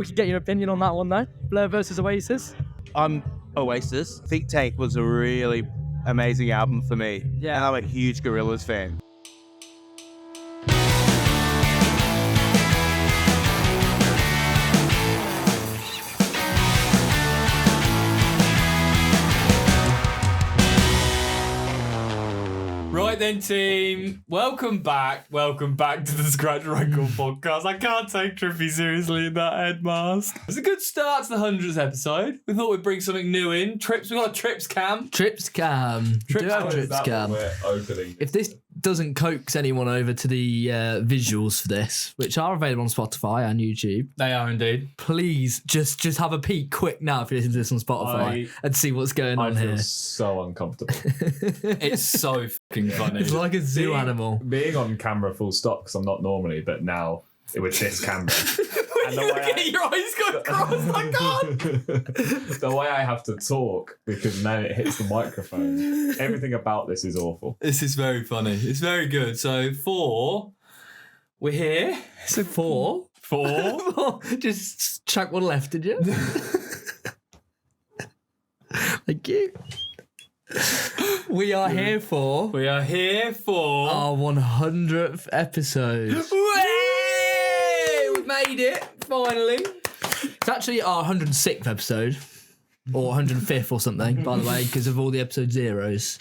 We could get your opinion on that one, though. Blur versus Oasis. I'm Oasis. Think Tank was a really amazing album for me. Yeah. And I'm a huge Gorillaz fan. Right then, team. Welcome back to the Scratch Record podcast. I can't take Trippy seriously in that head mask. It's a good start to the 100th episode. We thought we'd bring something new in. We got a Trips cam. Trips cam. Trips Do have cam. Trips cam. We're opening. If this doesn't coax anyone over to the visuals for this, which are available on Spotify and YouTube, They are indeed. please just have a peek quick now if you listen to this on Spotify and see what's going I on feel here. so uncomfortable. It's so fucking funny. It's like a zoo animal. Being on camera full stop, because I'm not normally, but now with this camera. And You look at your eyes go crossed. I can't. The way I have to talk, because now it hits the microphone. Everything about this is awful. This is very funny. It's very good. So we're here. So four. Just chuck one left, did you? Thank you. We are here for We are here for our 100th episode. We've made it, finally. It's actually our 106th episode, or 105th or something, by the way, because of all the episode zeros.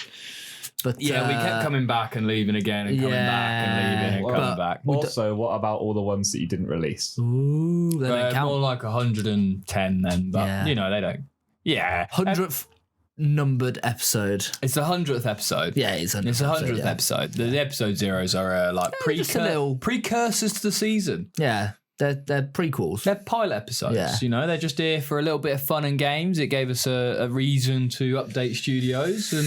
But Yeah, we kept coming back and leaving again and coming back and leaving and coming but- back. Also, what about all the ones that you didn't release? Ooh, they don't count. More like 110 then, but Yeah. you know, they don't. Yeah. 100th numbered episode. It's the 100th episode. Yeah, it's 100th. It's the 100th yeah. episode. The episode zeros are like just a little- precursors to the season. Yeah, they're prequels. They're pilot episodes, Yeah. you know. They're just here for a little bit of fun and games. It gave us a reason to update studios, and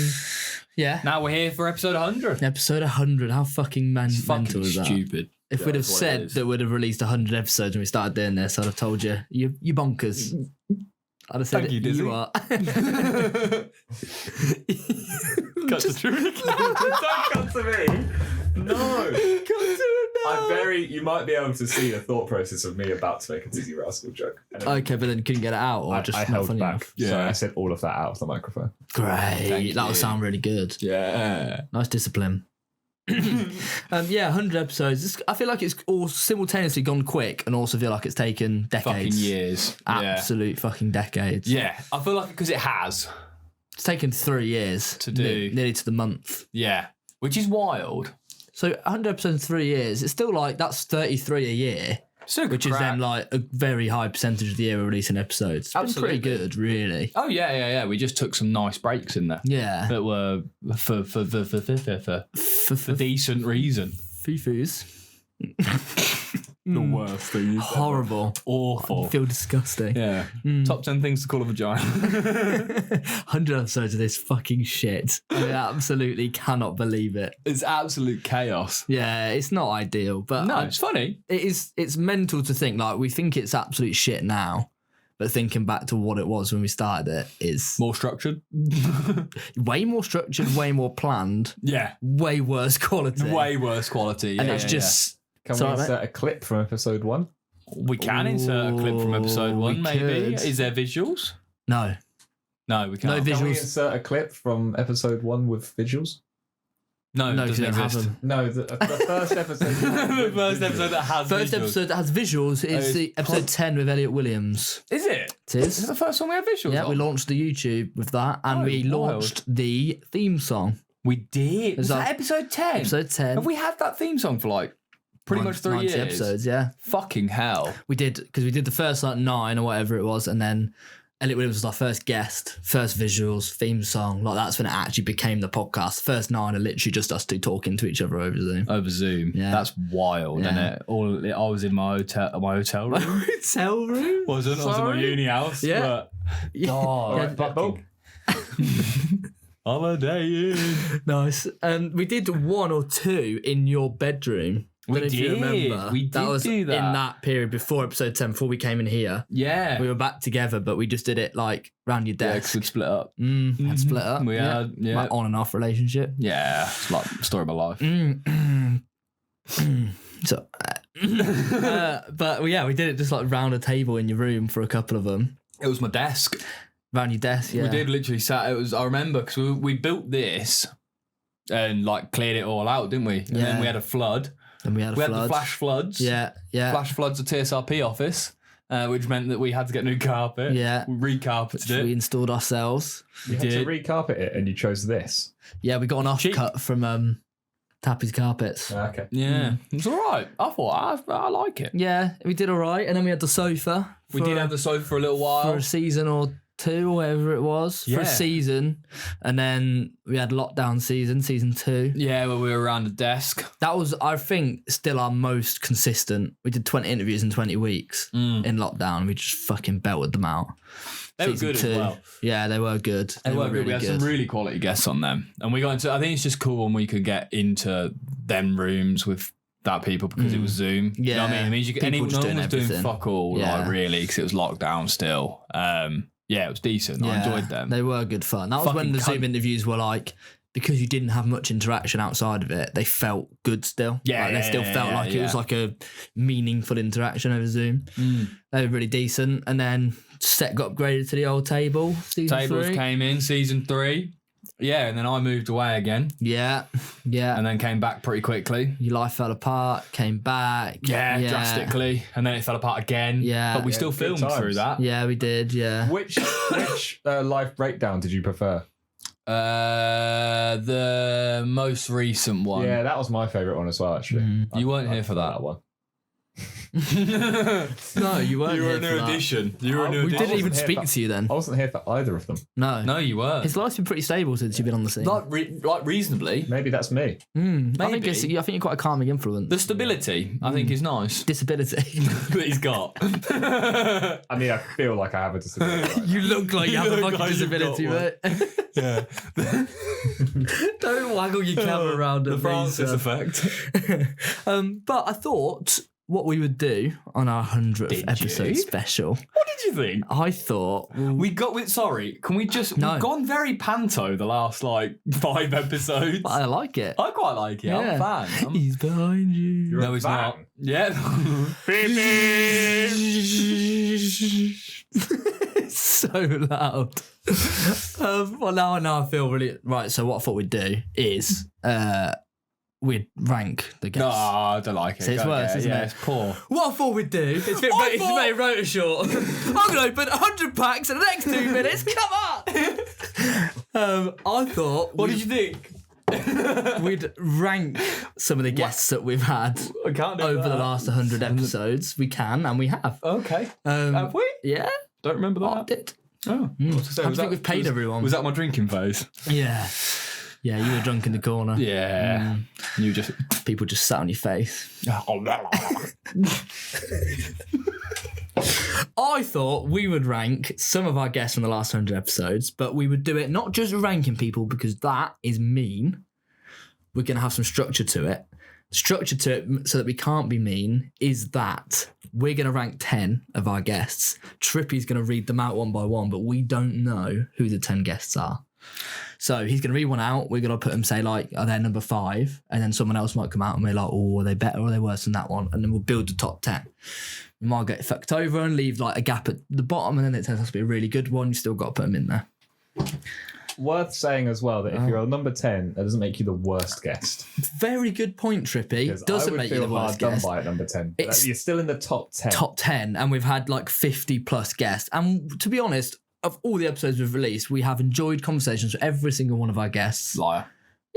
Yeah. now we're here for episode 100. Episode 100. How fucking It's mental fucking is that? stupid. If we'd have that's what it said is. that we'd have released 100 episodes when we started doing this, I'd have told you, you bonkers. I'd have said Thank you, Dizzy. you are. Cut to Trippy. Don't come to me. No. You might be able to see the thought process of me about to make a Dizzy Rascal joke. And then Okay, but then couldn't get it out, or I just not held funny back. enough? So Yeah. I said all of that out of the microphone. Great. Thank That'll you. sound really good. Yeah. Nice discipline. Yeah, 100 episodes. I feel like it's all simultaneously gone quick, and also feel like it's taken decades. Fucking years. Absolute fucking decades. Yeah. I feel like because it has. It's taken 3 years To do. nearly to the month. Yeah. Which is wild. So 100 episodes in 3 years. It's still like that's 33 a year, So which is then like a very high percentage of the year we're releasing episodes. It's been Absolutely. pretty good, really. Oh yeah. We just took some nice breaks in there Yeah. that were for decent reason. Foo-foos. The worst thing. Horrible. Awful. I feel disgusting. Yeah. Top 10 things to call a vagina. 100 episodes of this fucking shit. I absolutely cannot believe it. It's absolute chaos. Yeah, it's not ideal, but No, it's funny. it's mental to think, like, we think it's absolute shit now, but thinking back to what it was when we started it is More structured. way more structured, way more planned, Yeah. way worse quality. Way worse quality. and Yeah, it's yeah, just... Can Sorry, we mate. insert a clip from episode 1? yeah. We can insert a clip from episode Ooh, 1, we maybe. could. Is there visuals? No. No, we can't. No Can we visuals. insert a clip from episode 1 with visuals? No, it No, because doesn't we don't have exist. them. No, the first episode. The first episode that has First visuals. episode that has visuals is it's the episode 10 with Elliot Williams. Is it? It Is is. it the first one we had visuals Yeah, on? we launched the YouTube with that, and Oh, we wild. launched the theme song. We did. Was that- that episode 10? Episode 10. Have we had that theme song for like pretty much 3 90 years? episodes, yeah. Fucking hell. We did, because we did the first like 9 or whatever it was, and then Elliot Williams was our first guest, first visuals, theme song. Like, that's when it actually became the podcast. First 9 are literally just us two talking to each other over Zoom. Over Zoom. Yeah. That's wild, isn't Yeah. it? I was in my hotel room. Hotel room? Wasn't. I was in my Sorry? uni house. Yeah. But Yeah. God, fucking holiday in. Nice. And we did 1 or 2 in your bedroom. We Don't know if you did. remember. We that did was do that. in that period before episode 10, before we came in here. Yeah. We were back together, but we just did it like round your Yeah, desk. 'cause we'd split up. Had split up. We had, yeah. Like on and off relationship. Yeah, it's like the story of my life. So But yeah, we did it just like round a table in your room for a couple of them. It was my desk. Round your desk, yeah. We did literally sat. It was. I remember because we built this and like cleared it all out, didn't we? And then we had a flood. And we had the flash floods. Yeah. Flash floods at TSRP office, which meant that we had to get new carpet. Yeah. We recarpeted We it. installed ourselves. You had to recarpet it, and you chose this. Yeah, we got an offcut from Tappy's Carpets. Okay. Yeah, it was all right. I thought I like it. Yeah, we did all right. And then we had the sofa. We did have the sofa for a little while. For a season or two, or whatever it was. For a season. And then we had lockdown season 2. Yeah, where we were around the desk. That was, I think, still our most consistent. We did 20 interviews in 20 weeks in lockdown. We just fucking belted them out. They were good as well. Yeah, they were good. They were good. really We had good. some really quality guests on them. And we got into, I think it's just cool when we could get into them rooms with that people because it was Zoom. You know what I mean? It means you People anyone just no doing one was doing everything. fuck all, like, really, because it was locked down still. Yeah, it was decent. I enjoyed them. They were good fun. That was when the Zoom interviews were like, because you didn't have much interaction outside of it, they felt good still. Yeah, Like, they still felt like it was like a meaningful interaction over Zoom. They were really decent. And then set got upgraded to the old table. Tables 3. came in season 3. Yeah, and then I moved away again. Yeah. And then came back pretty quickly. Your life fell apart, came back. Yeah, drastically. And then it fell apart again. Yeah. But we still good filmed times. through that. Yeah, we did, yeah. Which life breakdown did you prefer? The most recent one. Yeah, that was my favourite one as well, actually. You weren't here for that. one. No, you weren't. You were here a new for that. addition. You were a new We addition. didn't even here speak for- to you then. I wasn't here for either of them. No. No, you weren't. His life's been pretty stable since you've been on the scene. Like reasonably. Maybe that's me. I think Maybe. I think you're quite a calming influence. The stability, I think, is nice Disability. that he's got. I mean, I feel like I have a disability. Right You look like you have a look fucking like you've disability, got mate. Yeah. Don't waggle your camera around The at me, Francis son. effect. But I thought what we would do on our 100th Did episode you? special, What did you think? I thought We got with. Sorry, can we just? No. We've gone very panto the last like 5 episodes. I like it. I quite like it. I'm a fan. I'm- He's behind you. You're no, a he's fan. not. Yeah. It's so loud. Well, now I feel really right. So what I thought we'd do is we'd rank the No, guests. I don't like it. So it's Go worse, get isn't yeah, it? it's poor. What I thought we'd do, it's a bit very rotor short. I'm going to open 100 packs in the next 2 minutes. Come on. I thought What did you think? we'd rank some of the guests that we've had I can't do over that. the last 100 episodes. We can, and we have. Okay. Um, Have we? Yeah, Don't remember that. I did. Oh. How do you think we've paid everyone? Was that my drinking phase? Yeah. Yeah, you were drunk in the corner. Yeah. You just. People just sat on your face. I thought we would rank some of our guests from the last 100 episodes, but we would do it not just ranking people because that is mean. We're going to have some structure to it. Structure to it so that we can't be mean is that we're going to rank 10 of our guests. Trippy's going to read them out one by one, but we don't know who the 10 guests are. So he's going to read one out. We're going to put them, say, like, are they number 5? And then someone else might come out and be like, oh, are they better or are they worse than that one? And then we'll build the top 10. We might get fucked over and leave, like, a gap at the bottom, and then it turns out to be a really good one. You still got to put them in there. Worth saying as well that if you're a number 10, that doesn't make you the worst guest. Very good point, Trippy. Because Doesn't I would make you feel the worst hard guest. done by at number 10. It's- You're still in the top 10. Top 10, and we've had like 50 plus guests. And to be honest, of all the episodes we've released, we have enjoyed conversations with every single one of our guests. Liar.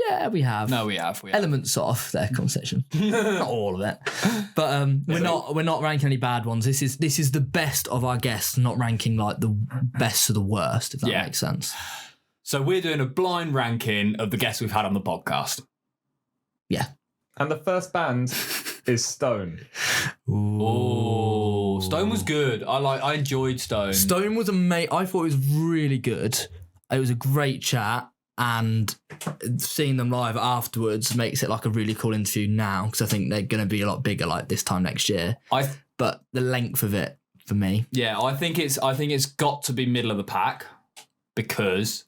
Yeah, we have. No, we have. We have. Elements of their conversation, not all of it, but we're not ranking any bad ones. This is the best of our guests, not ranking like the best to the worst. If that Yeah. makes sense. So we're doing a blind ranking of the guests we've had on the podcast. Yeah. And the first band is Stone. Oh, Stone was good. I enjoyed Stone. Stone was amazing. I thought it was really good. It was a great chat, and seeing them live afterwards makes it like a really cool interview now because I think they're going to be a lot bigger like this time next year. But the length of it for me, I think it's got to be middle of the pack because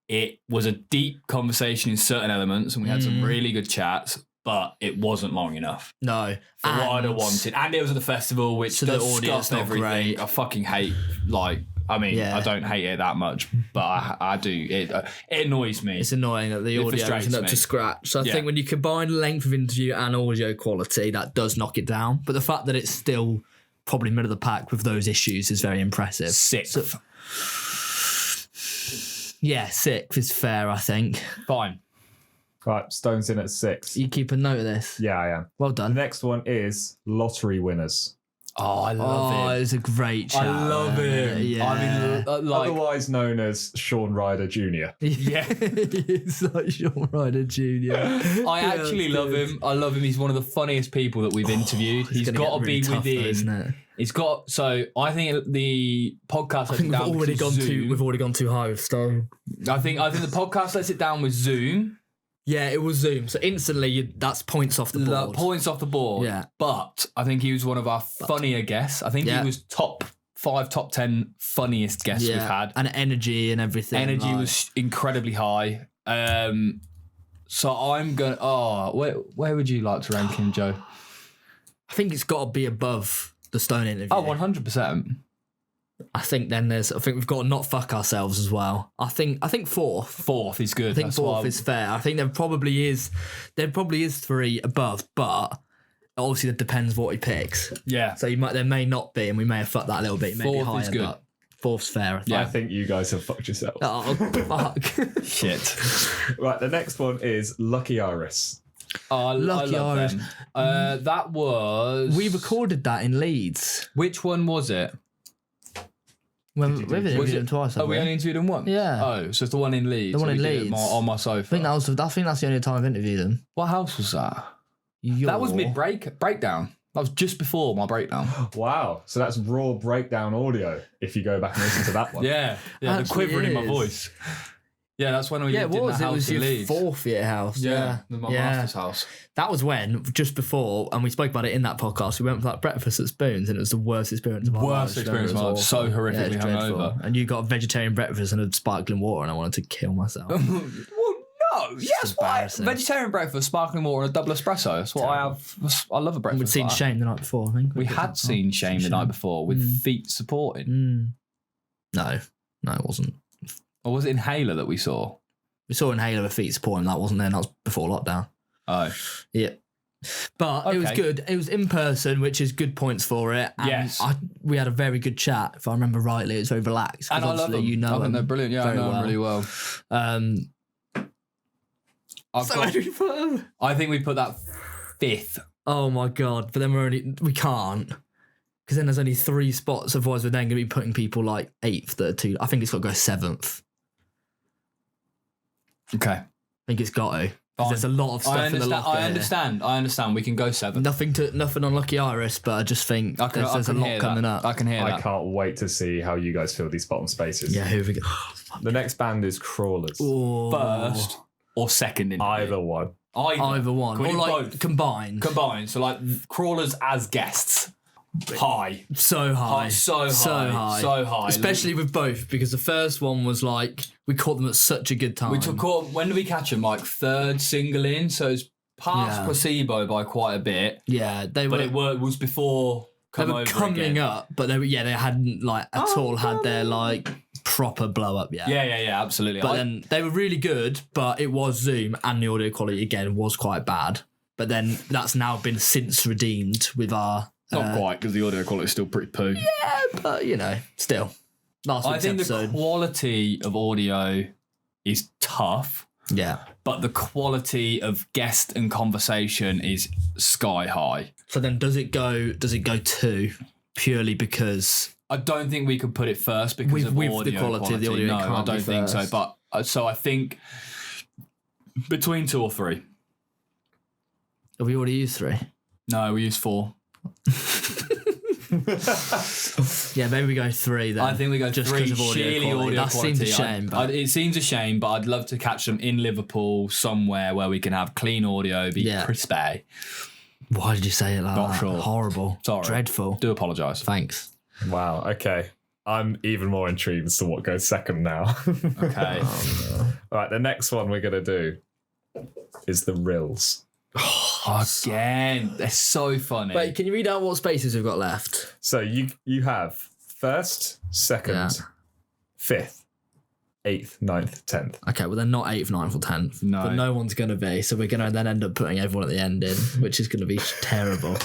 it was a deep conversation in certain elements, and we had some really good chats, but it wasn't long enough No. for what I'd have wanted. And it was at the festival, which So the does audio's scuff not everything. great. I fucking hate, like, I mean, Yeah. I don't hate it that much, but I do. It annoys me. It's annoying that the It audio frustrates isn't up me. to scratch. So I Yeah. think when you combine length of interview and audio quality, that does knock it down. But the fact that it's still probably middle of the pack with those issues is very impressive. Sixth. Yeah, sixth is fair, I think. Fine. Right, Stone's in at 6. You keep a note of this. Yeah, I am. Well The done. next one is lottery winners. Oh, I love it. It's a great chat. I love him. Yeah. I mean, like, Otherwise known as Sean Ryder Jr. yeah. It's like Sean Ryder Jr. I actually love him. I love him. He's one of the funniest people that we've interviewed. He's gonna got to get be really tough though, within. isn't it? He's got. So I think the podcast. I think down we've with already gone too high with Stone. I think the podcast lets it down with Zoom. Yeah, it was Zoom. So instantly, that's points off the board. Points off the board. Yeah. But I think he was one of our funnier guests. I think Yeah. he was top 5, top 10 funniest guests we've had. And energy and everything. Energy like- was incredibly high. So I'm going. Oh, where would you like to rank him, Joe? I think it's got to be above the Stone interview. Oh, 100%. I think we've got to not fuck ourselves as well. I think fourth. Fourth is good. I think That's fourth why is fair. I think there probably is 3 above, but obviously that depends what he picks. Yeah. So there may not be, and we may have fucked that a little bit. It may be Fourth higher, is good. but fourth's fair. I think. Yeah. I think you guys have fucked yourselves. Oh fuck! Shit. Right, the next one is Lucky Iris. Oh, Lucky I love Irish. them. That was. We recorded that in Leeds. Which one was it? We've interviewed Was him twice. Oh, haven't we we? only interviewed him once? Yeah. Oh, so it's the one in Leeds. The one that in we did Leeds. On my sofa. I think that's the only time I've interviewed him. What house was that? That was breakdown. That was just before my breakdown. Wow, so that's raw breakdown audio if you go back and listen to that one. Yeah, the Actually quivering in my is. voice. Yeah, that's when we Yeah, lived it in the was. It house was in your Leeds. fourth year house. Yeah, my master's house. That was when, just before, and we spoke about it in that podcast, we went for that breakfast at Spoons, and it was the worst experience of our lives. Worst experience of my life. It was So awful. horrifically it was dreadful. hungover. And you got a vegetarian breakfast and a sparkling water, and I wanted to kill myself. Well, no. Yes, why? embarrassing. Vegetarian breakfast, sparkling water, and a double espresso. That's what I have. I love a breakfast. We'd seen like that. Shane the night before, I think. We had seen Shane the night before with feet supporting. No, it wasn't. Or was it Inhaler that we saw? We saw Inhaler with feet supporting. That wasn't there. That was before lockdown. Oh. Yeah. But it was Okay. good. It was in person, which is good points for it. And Yes. we had a very good chat, if I remember rightly. It was very relaxed. 'cause And I love obviously them. You know I think them they're brilliant. Yeah, I very know them well. really well. Where do we put them? I think we put that 5th. Oh my god! But then we can't, because then there's only 3 spots. Otherwise, we're then going to be putting people like 8th, that are 2. I think it's got to go 7th. Okay. I think it's got to. 'Cause Fine. there's a lot of stuff I in the understand. locker. I understand. We can go 7th. Nothing on Lucky Iris, but I just think there's a lot coming up. I can hear I that. can't wait to see how you guys fill these bottom spaces. Yeah, who we go? The next band is Crawlers. Oh, First or second in Either one. either one, Can we or do like both? combined. Combined. So like crawlers as guests. High. So high, So high. So high. Especially with both, because the first one was like we caught them at such a good time. We took when did we catch them? Like 3rd single in, so it's past Yeah. placebo by quite a bit. Yeah, they But were. it was before They come were over coming again. up, but they hadn't like at all had their like proper blow up yet. Yeah, absolutely. But then they were really good, but it was Zoom and the audio quality again was quite bad. But then that's now been since redeemed with our. not quite, because the audio quality is still pretty poo. Yeah, but still. Last I week's think episode. the quality of audio is tough, Yeah. but the quality of guest and conversation is sky high. So then does it go 2 purely because I don't think we could put it first because of with audio the quality of the audio, it No, I can't be don't think so. first. But so I think between 2 or 3. have we already used 3? No, we use 4. Yeah, maybe we go 3 then. I think we go just 3. 'cause of audio Sheerly quality. audio That quality. seems a shame, but it seems a shame, but I'd love to catch them in Liverpool somewhere where we can have clean audio, be Yeah. crispy. why did you say it like Not that? sure. Horrible. Sorry. Dreadful. Do apologise. Thanks. Wow, okay. I'm even more intrigued as to what goes second now. Okay. All right, the next one we're going to do is the Rills. Again, they're so funny. Wait, can you read out what spaces we've got left? So you have first, second, Yeah. fifth, 8th, 9th, 10th. Okay, well they're not 8th, 9th or 10th. No. But no one's going to be. So we're going to then end up putting everyone at the end in, which is going to be terrible.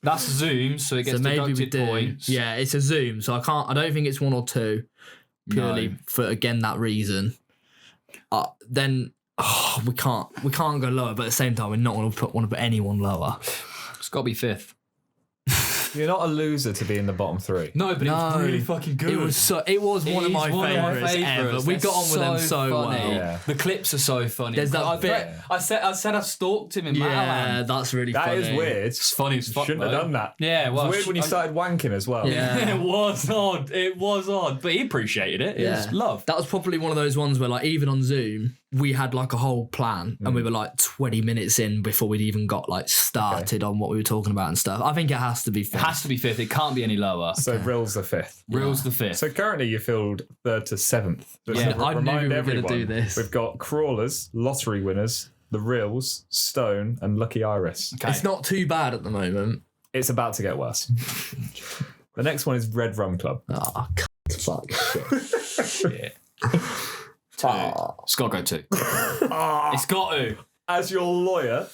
That's Zoom, so it gets So maybe we deducted do. points. Yeah, it's a Zoom. So I don't think it's 1 or 2 purely No. for, again, that reason. Then we can't go lower, but at the same time, we're not going to want to put anyone lower. It's got to be 5th. You're not a loser to be in the bottom 3. No, but it was really fucking good. It was one of my favourites ever. We got on with them so funny. well. Yeah. The clips are so funny. There's that bit. I said I stalked him in Yeah, Matalan. that's really That funny. is weird. It's funny as fuck. Shouldn't have though. done that. Yeah, well, It's weird when you started wanking as well. Yeah. It was odd. It was odd, but he appreciated it. It was love. That was probably one of those ones where, like, even on Zoom, we had like a whole plan, and we were like 20 minutes in before we'd even got like started on what we were talking about and stuff. I think it has to be It fifth. has to be 5th. It can't be any lower. So Rills the 5th. Reel's the 5th. So currently you filled 3rd to 7th. Just Yeah, to I knew remind we were gonna everyone, do this. We've got Crawlers, Lottery Winners, the Rills, Stone, and Lucky Iris. Okay. It's not too bad at the moment. It's about to get worse. The next one is Red Rum Club. Oh, fuck. Shit. 2. It's got to go 2. It's got to. As your lawyer,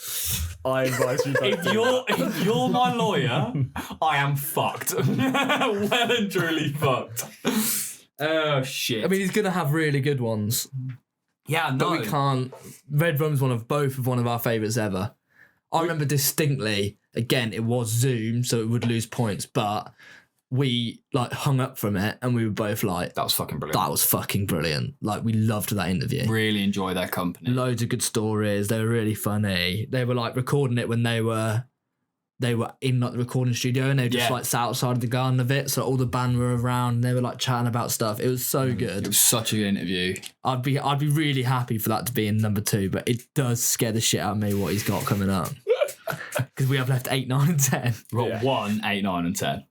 I advise you don't do that. If you're my lawyer, I am fucked. Well and truly fucked. Oh shit. I mean, he's gonna have really good ones, yeah, no. but we can't. Red Rum's one of our favourites ever. I remember distinctly. Again, it was Zoom, so it would lose points, but we like hung up from it, and we were both like, That was fucking brilliant. "That was fucking brilliant!" Like, we loved that interview. Really enjoy their company. Loads of good stories. They were really funny. They were like recording it when they were in like the recording studio, and they just Yeah. like sat outside of the garden a bit, so all the band were around and they were like chatting about stuff. It was so It good. was such a good interview. I'd be really happy for that to be in number 2, but it does scare the shit out of me what he's got coming up. Because we have left 8, 9 and 10. We've got 1, 8, 9 and 10.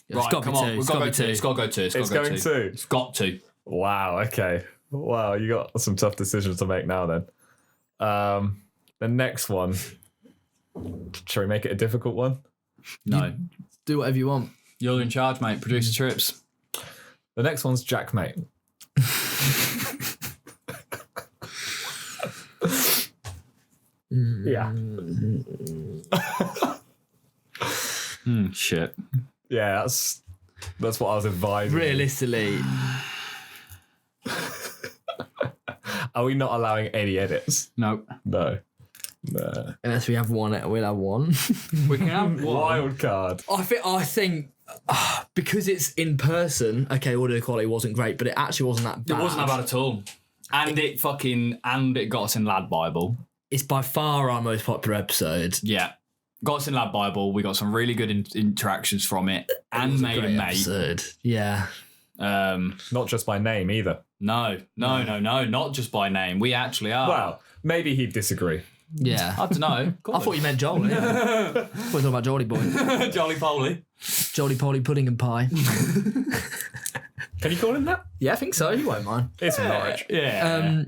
It's Right, got to come be 2. on. We've It's got got to to go be 2. 2. It's got to go 2. It's going 2. It's got to. Wow, okay. Wow, you got some tough decisions to make now then. The next one. Shall we make it a difficult one? No. Do whatever you want. You're in charge, mate. Producer Trips. The next one's Jackmate. Yeah. Shit. Yeah, that's what I was advising. Realistically, Are we not allowing any edits? No. No. unless we have one, we'll have one. We can have one. Wild card. I think because it's in person, okay, audio quality wasn't great, but it actually wasn't that It bad. wasn't that bad at all. And it got us in Lad Bible. It's by far our most popular episode. Yeah. Got us in Lad Bible. We got some really good interactions from it. And made a Great mate. episode. Yeah. Not just by name either. No, not just by name. We actually are. Well, maybe he'd disagree. Yeah. I don't know. I thought you meant Jolie. We're talking about Jolly Boy. Jolly Polly. Jolly Polly pudding and pie. Can you call him that? Yeah, I think so. You won't mind. It's Norwich. Yeah.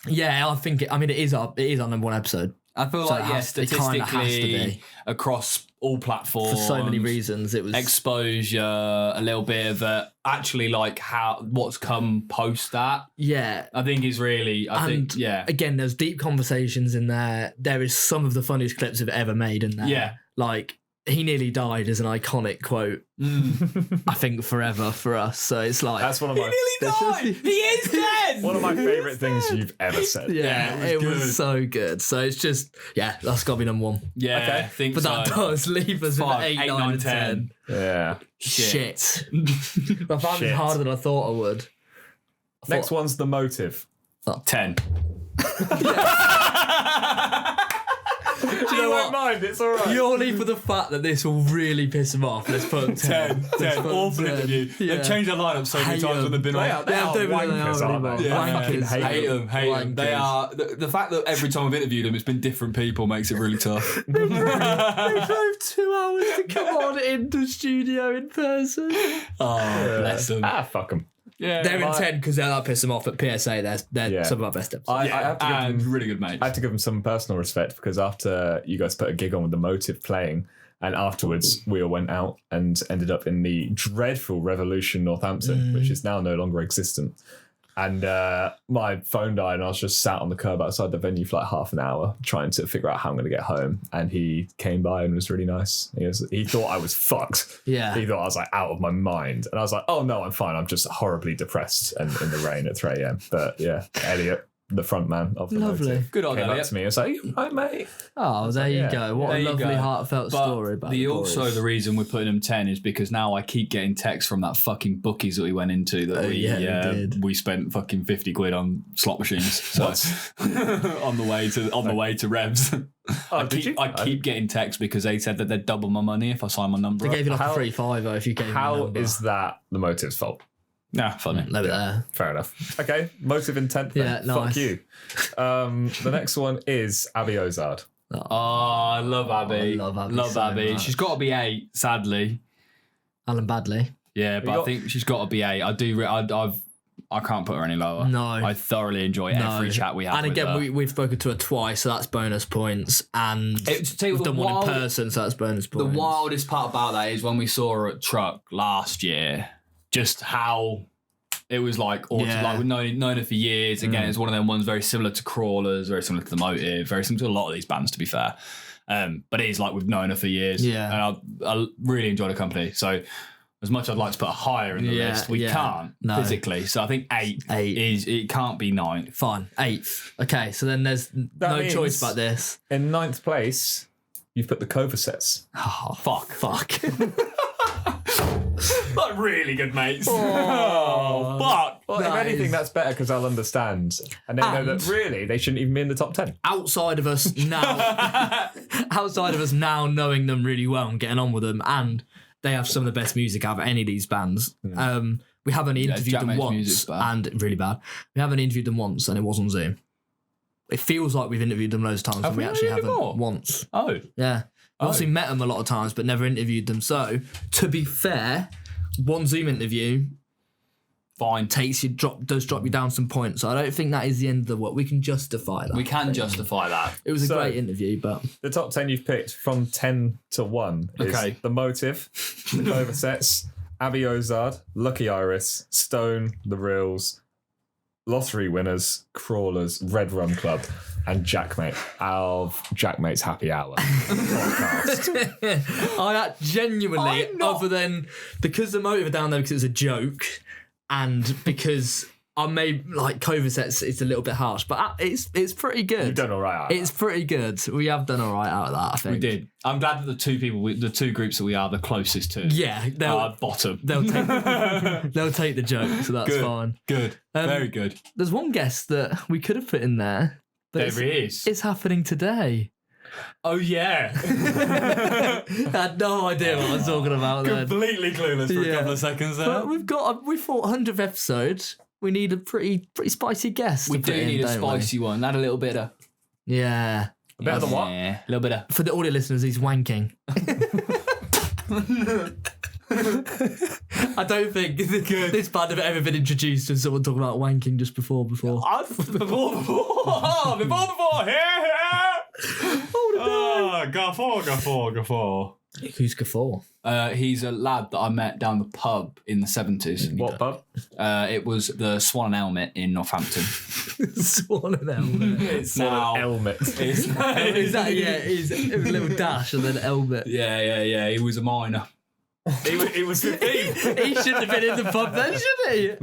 Yeah, I think it is our number 1 episode I feel so like, it yeah, has- it kinda has to statistically, be. across all platforms. for so many reasons. It was Exposure, a little bit of actually like what's come post that. yeah. I think is really, Again, there's deep conversations in there. There is some of the funniest clips I've ever made in there. Yeah. Like, he nearly died is an iconic quote, I think, forever for us. So it's like... That's one of my He is dead! one of my favourite things you've ever said. yeah, it was so good. So it's just, yeah, that's got to be number 1. Yeah, Okay. I think But so. that does leave us with 5, 8, 9, and 10. Yeah. Shit. I found Shit. it harder than I thought I would. Next one's The Motive. 10. you know what? mind. It's all right. Purely for the fact that this will really piss him off. Let's put 10. 10. Awful interview. Yeah. They've changed their lineup so many Hate times when they've been They on. are wankers, aren't they? Wankers. I fucking Hate them. Wankers. They are the fact that every time I've interviewed them, it's been different people makes it really tough. They drove 2 hours to come on in the studio in person. Oh, bless them. Fuck them. Yeah, They're in 10 because they'll piss them off. At PSA, they're some of our best episodes. I have to give and them, really good mates. I have to give them some personal respect because after you guys put a gig on with the Motive playing, and afterwards we all went out and ended up in the dreadful Revolution Northampton, which is now no longer existent. And my phone died and I was just sat on the curb outside the venue for like half an hour trying to figure out how I'm going to get home. And he came by and was really nice. He thought I was fucked. Yeah. He thought I was like out of my mind. And I was like, oh no, I'm fine. I'm just horribly depressed and in the rain at 3 a.m. But yeah, Elliot, the front man of the Lovely. Motive, Good on came up Elliot. to me and was like, hi mate. Oh, there you go. What There a you lovely, go. heartfelt But story about the boys. also the reason we're putting them 10 is because now I keep getting texts from that fucking bookies that we went into that we did. we spent fucking 50 quid on slot machines. So on the way to Revs. I keep getting texts because they said that they'd double my money if I sign my number. They gave you like How- a 3-5 if you gave me a How number. is that the Motive's fault? Nah, funny. Leave it there. Fair enough. Okay, Motive intent. Yeah, Fuck nice. you. The next one is Abby Ozard. Oh, I love Abby. I love Abby so much. She's got to be 8, sadly. Alan Badley. Yeah, but I think she's got to be 8. I can't put her any lower. No. I thoroughly enjoy every chat we have. And with again, her. we've spoken to her twice, so that's bonus points. And Tell you we've what, done the one in wild- person, so that's bonus The points. wildest part about that is when we saw her at Truck last year, just how it was like, Yeah. like we've known her for years. Again, it's one of them ones very similar to Crawlers, very similar to The Motive, very similar to a lot of these bands, to be fair. But it is like we've known her for years. Yeah. And I really enjoy the company. So as much as I'd like to put her higher in the list, we can't physically. So I think 8 is, it can't be 9. Fine. 8th. Okay, so then there's no means- choice about this. In 9th place, you've put the Covasets. Oh, fuck. Like really good mates. Oh, fuck. Well, if That anything, is- that's better because I'll understand. And they know And- that really they shouldn't even be in the top 10. Outside of us now, knowing them really well and getting on with them, and they have some of the best music out of any of these bands. We haven't interviewed Jack them Mate's once, music's bad. and really bad. We haven't interviewed them once, and it was on Zoom. It feels like we've interviewed them loads of times, Have and we we actually interviewed haven't them more? once. Oh. Yeah, I've obviously met them a lot of times, but never interviewed them. So, to be fair, one Zoom interview Fine. does drop you down some points. So I don't think that is the end of the work. We can justify that. We can justify that. It was a So- great interview, but The top 10 you've picked from 10 to 1 is Okay. The Motive, the Covasets, Abby Ozard, Lucky Iris, Stone, The Reels, Lottery Winners, Crawlers, Red Rum Club, and Jackmate of Jackmate's Happy Hour podcast. I genuinely, I'm not- other than because the Motive are down there because it was a joke, and because I made like Covasets, it's a little bit harsh, but it's pretty good. You've done all right out of It's pretty good. We have done all right out of that, I think. We did. I'm glad that the two groups that we are the closest to Yeah, are bottom. they'll take the joke, so that's Good. fine. Good. Very good. There's one guest that we could have put in there. But There he is. It's happening today. Oh, yeah. I had no idea what I was talking about then. Completely clueless for a Yeah. couple of seconds there. But we thought 100th episode. We need a pretty spicy guest. We to put do in, need a don't we? spicy one. Add a little bit of... Yeah. Better than what? Yeah, a little bit of... For the audio listeners, he's wanking. I don't think this band have ever been introduced to someone talking about wanking just before. Before. Here. Gaffor. Who's Gaffor? He's a lad that I met down the pub in the 70s. What pub? It was the Swan and Helmet in Northampton. Swan and helmet. It's now... Helmet. It's, Is that, yeah, he's a little dash and then helmet. Yeah. He was a minor. He was 15. He shouldn't have been in the pub then, should he?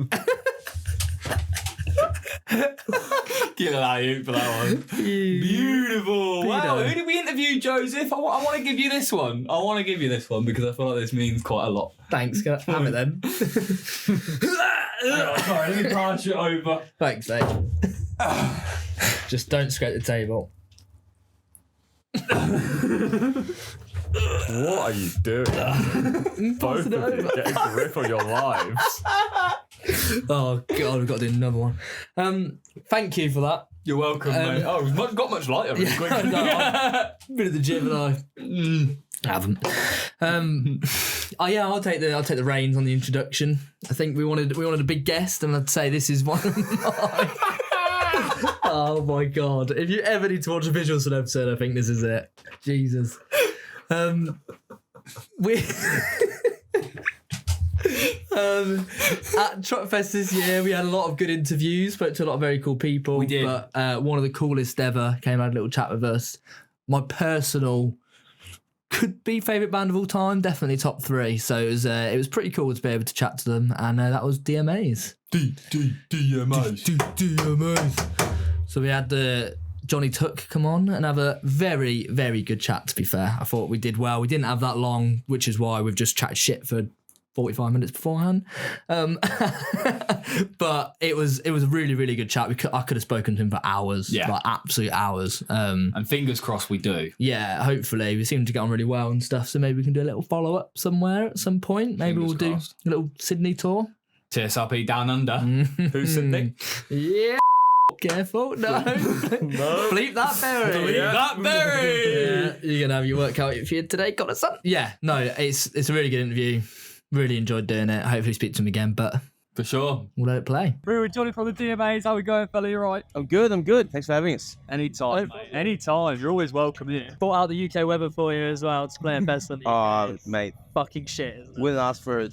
Get an eye for that one. Beautiful. Wow. Pedo. Who did we interview, Joseph? I want to give you this one. I want to give you this one because I feel like this means quite a lot. Thanks, can I have it then? Sorry, let me branch it over. Thanks, mate. Just don't scrape the table. What are you doing? Both of you get a grip on your lives. Oh god, we've got to do another one. Thank you for that. You're welcome, mate. Oh, it's got much lighter really quick. Been at the gym and I haven't. I'll take the reins on the introduction. I think we wanted a big guest, and I'd say this is one of mine. Oh my god! If you ever need to watch a visuals for an episode, I think this is it. Jesus. We at Trot Fest this year, we had a lot of good interviews, spoke to a lot of very cool people. We did. But one of the coolest ever came and had a little chat with us. My personal could be favourite band of all time, definitely top 3. So it was pretty cool to be able to chat to them, and that was DMAs. DMAs. So we had Johnny Tuck come on and have a very, very good chat, to be fair. I thought we did well. We didn't have that long, which is why we've just chatted shit for 45 minutes beforehand. But it was a really, really good chat. I could have spoken to him for hours, like absolute hours. And fingers crossed we do. Yeah, hopefully. We seem to get on really well and stuff, so maybe we can do a little follow-up somewhere at some point. Maybe Fingers we'll do crossed. a little Sydney tour. TSRP Down Under. Who's Sydney? Yeah. Careful. No. Bleep that berry. That berry! Yeah, you're going to have your workout for you today, got it, son? Yeah, no, it's a really good interview. Really enjoyed doing it. Hopefully speak to him again, but For sure. we'll let it play. We're Johnny from the DMAs. How we going, fella? You right? I'm good. Thanks for having us. Anytime. Anytime. You're always welcome here. Brought out the UK weather for you as well. It's playing best on the Oh, mate, fucking shit. Isn't it? wouldn't ask for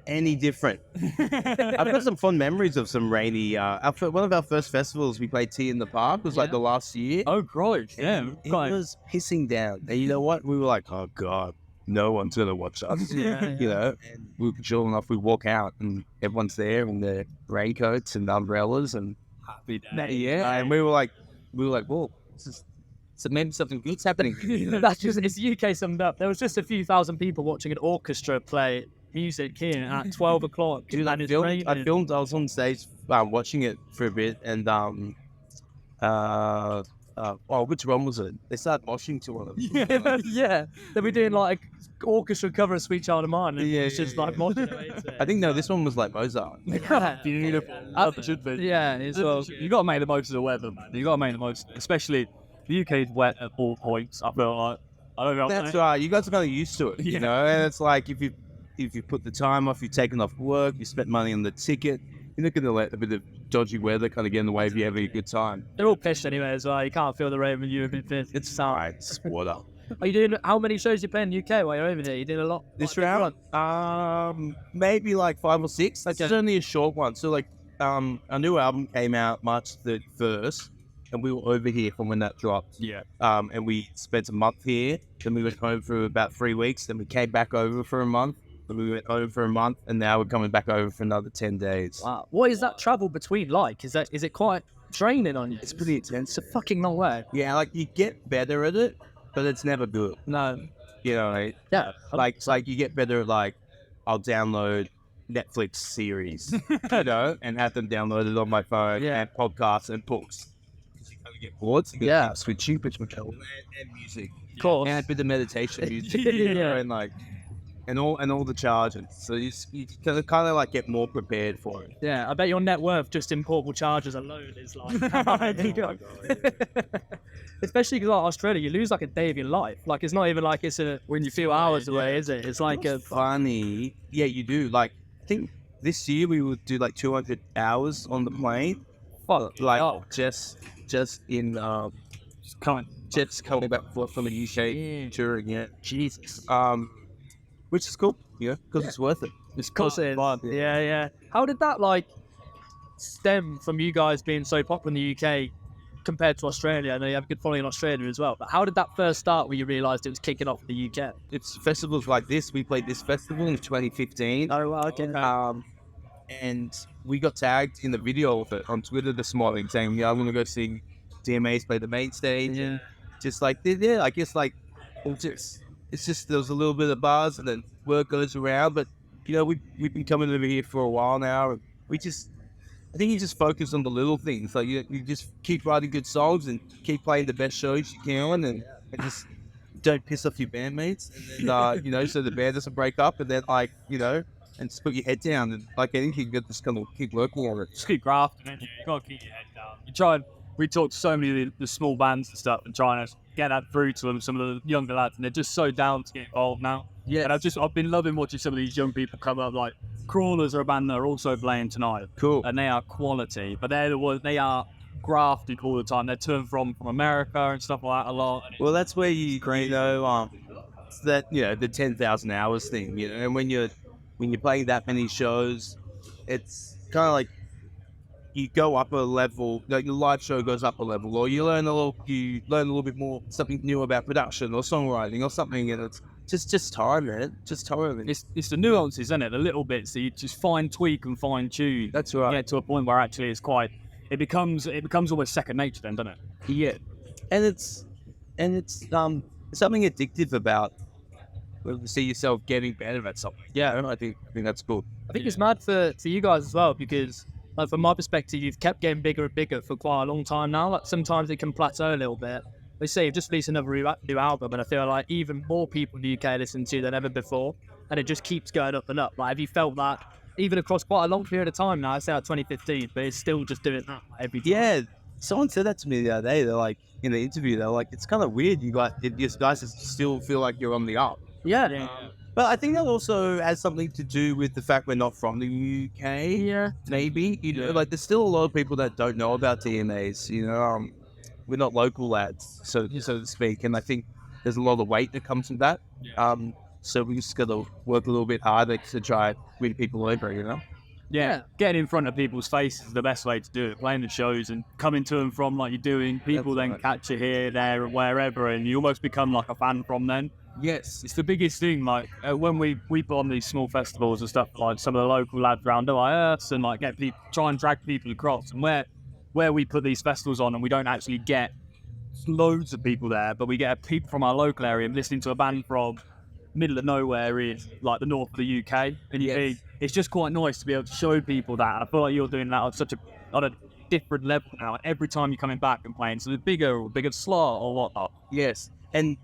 any different. I've got some fond memories of some rainy. One of our first festivals, we played Tea in the Park. Was like the last year. Oh, great. Yeah. It was pissing down. And you know what? We were like, oh god, no one's gonna watch us. Yeah. You know, and we were sure enough, we walk out and everyone's there in their raincoats and umbrellas and Happy day. and we were like, well, so maybe something good's happening. That's just, it's UK summed up. There was just a few thousand people watching an orchestra play music here at 12 o'clock. Dude, and it's I raining. filmed. I was on stage watching it for a bit, and which one was it? They started moshing to one of them. Yeah. They'll be doing like orchestra cover of Sweet Child of Mine. And Yeah, it's just yeah, like moshing away to I think no, this one was like Mozart. it. Beautiful. Up- It should be. Yeah, it's well. You got to make the most of the weather, man. You got to make the most, especially the UK is wet at all points. I feel like I don't know. That's right. You guys are kind of used to it, you know. And it's like if you put the time off, you've taken off work, you spent money on the ticket. You're not going to let a bit of dodgy weather kind of get in the way if you're having a good time. They're all pissed anyway as well. You can't feel the rain when you're a bit pissed. It's fine. It's water. Are you doing, how many shows you play in the UK while you're over here? You doing a lot? This Like, round, maybe like 5 or 6. It's only a short one. So like, our new album came out March 31st, and we were over here from when that dropped. Yeah. And we spent a month here. Then we went home for about 3 weeks. Then we came back over for a month. Then we went home for a month, and now we're coming back over for another 10 days. Wow. What is that travel between like? Is it quite draining on you? It's pretty intense. It's a fucking long way. Yeah, like you get better at it, but it's never good. No. You know, like, Yeah. like you get better at like, I'll download Netflix series, you know, and have them downloaded on my phone, Yeah. and podcasts and books. Because you kind of get bored. So you Yeah. switch you, and music, Of course. and a bit of meditation music, you know, and like, and all the charging. So you kind of like get more prepared for it. Yeah, I bet your net worth just in portable chargers alone is like. Especially because like Australia, you lose like a day of your life. Like it's not even like it's a few hours away, is it? It's like a. Funny, yeah, you do. Like, I think this year we would do like 200 hours on the plane. Fuck, Like oh. just in just coming back from the UK touring, yeah. Jesus. Which is cool, yeah, because it's worth it. Of course it is. Yeah. How did that like stem from you guys being so popular in the UK compared to Australia? I know you have a good following in Australia as well, but how did that first start where you realised it was kicking off in the UK? It's festivals like this. We played this festival in 2015. Oh, well, okay. And we got tagged in the video of it on Twitter this morning saying, yeah, I'm going to go see DMAs play the main stage. Yeah. Just like, yeah, I guess like, it's just there was a little bit of buzz and then word goes around. But, you know, we've been coming over here for a while now. And I think you just focus on the little things. Like you just keep writing good songs and keep playing the best shows you can. And and just don't piss off your bandmates, and then, you know, so the band doesn't break up, and then like, you know, and just put your head down, and like anything, you just kind of keep working on it. Just keep grafting, don't you? You gotta keep your head down. You try and we talk to so many of the small bands and stuff, and trying to get that through to them. Some of the younger lads, and they're just so down to get involved now. Yeah, And I've been loving watching some of these young people come up. Like Crawlers are a band that are also playing tonight, cool. and they are quality. But they're the ones, they are grafted all the time. They're turned from America and stuff like that a lot. And Well, that's where you know, it's that, you know, the 10,000 hours thing, you know, and when you're playing that many shows, it's kind of like you go up a level, like your live show goes up a level, or you learn a little bit more, something new about production or songwriting or something, and it's just time, man, just time. it's the nuances, isn't it? The little bits that you just fine tweak and fine tune. That's right. Get to a point where actually it becomes almost second nature, then, doesn't it? Yeah, and it's something addictive about when you see yourself getting better at something. Yeah, I think that's cool. I think it's mad for you guys as well, because like from my perspective, you've kept getting bigger and bigger for quite a long time now. Like sometimes it can plateau a little bit. They say you've just released another new album, and I feel like even more people in the UK listen to you than ever before, and it just keeps going up and up. Like, have you felt that even across quite a long period of time now? I say like 2015, but it's still just doing that every time. Yeah, someone said that to me the other day. They're like, in the interview, they're like, it's kind of weird. You guys still feel like you're on the up. Yeah. But I think that also has something to do with the fact we're not from the UK. Yeah. Maybe, you know, like there's still a lot of people that don't know about DMAs. You know, we're not local lads, so to speak, and I think there's a lot of weight that comes with that. So we just got to work a little bit harder to try to win people over. You know. Yeah, getting in front of people's faces is the best way to do it. Playing the shows and coming to them from like you're doing, people That's then right. catch you here, there, and wherever, and you almost become like a fan from then. Yes. It's the biggest thing. Like when we put on these small festivals and stuff, like some of the local lads around us, and like try and drag people across. And where we put these festivals on, and we don't actually get loads of people there, but we get people from our local area listening to a band from middle of nowhere in like the north of the UK, and you think it's just quite nice to be able to show people that. And I feel like you're doing that on a different level now. And every time you're coming back and playing, so the bigger slot or whatnot. Yes, and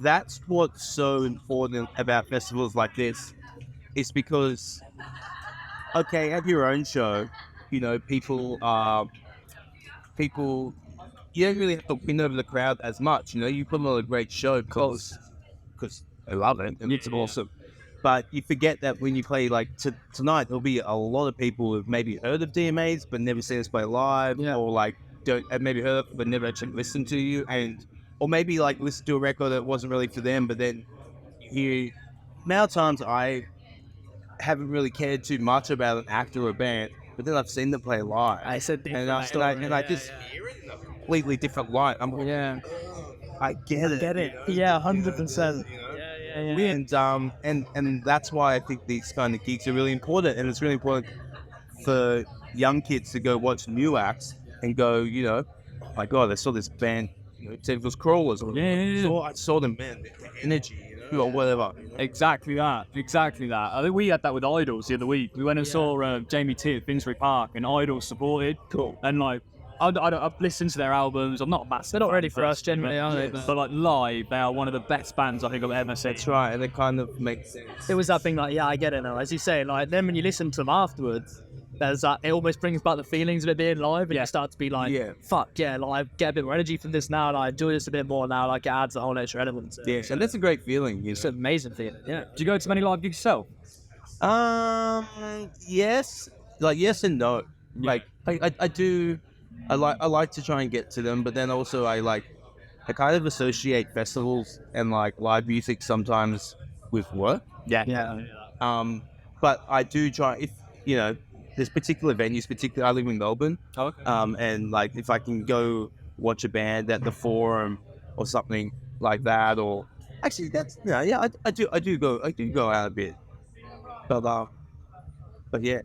that's what's so important about festivals like this, is because, okay, at your own show, you know, people, you don't really have to win over the crowd as much. You know, you put on a great show because they love it and it's awesome. But you forget that when you play like tonight, there'll be a lot of people who've maybe heard of DMAs but never seen us play live, or like have maybe heard of it but never actually listened to you, or maybe like listen to a record that wasn't really for them. But then you hear, amount of times I haven't really cared too much about an act or a band, but then I've seen them play live. I said and I just completely different light. I'm like, I get it. Yeah, 100%. And that's why I think these kind of gigs are really important, and it's really important for young kids to go watch new acts and go, you know, my God, I saw this band, you know, it was Crawlers, or I saw them, man, the energy, you know, or whatever. Exactly that. I think we had that with Idols the other week. We went and saw Jamie T at Finsbury Park, and Idols supported. Cool. And like, I've listened to their albums. I'm not a massive. They're not ready for us generally, are they? But like live, they are one of the best bands I think I've ever seen. That's right, and it kind of makes sense. It was that thing like, yeah, I get it now. As you say, like then when you listen to them afterwards, there's that, it almost brings back the feelings of it being live, and you start to be like, fuck yeah, like I get a bit more energy from this now, and I enjoy this a bit more now, like it adds a whole extra element to it. Yes, and that's a great feeling. You It's an amazing feeling, yeah. Do you go to many live gigs yourself? Yes, like yes and no. Like I do. I like to try and get to them, but then also I kind of associate festivals and like live music sometimes with work. Yeah. But I do try, if you know, there's particular venues. Particularly, I live in Melbourne. Okay. And like if I can go watch a band at the Forum or something like that, or actually that's I do go out a bit, but yeah.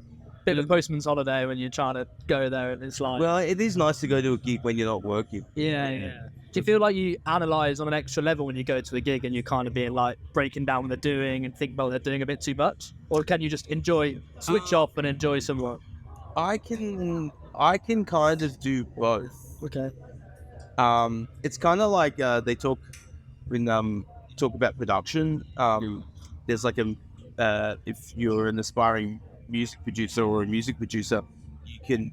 Bit of a postman's holiday when you're trying to go there, and it's like, Well, it is nice to go to a gig when you're not working. yeah. Do you feel like you analyse on an extra level when you go to a gig and you're kind of being like breaking down what they're doing and think, well, they're doing a bit too much? Or can you just switch off and enjoy some work? I can kind of do both. Okay. It's kind of like they talk when you talk about production, there's like if you're an aspiring music producer or a music producer, you can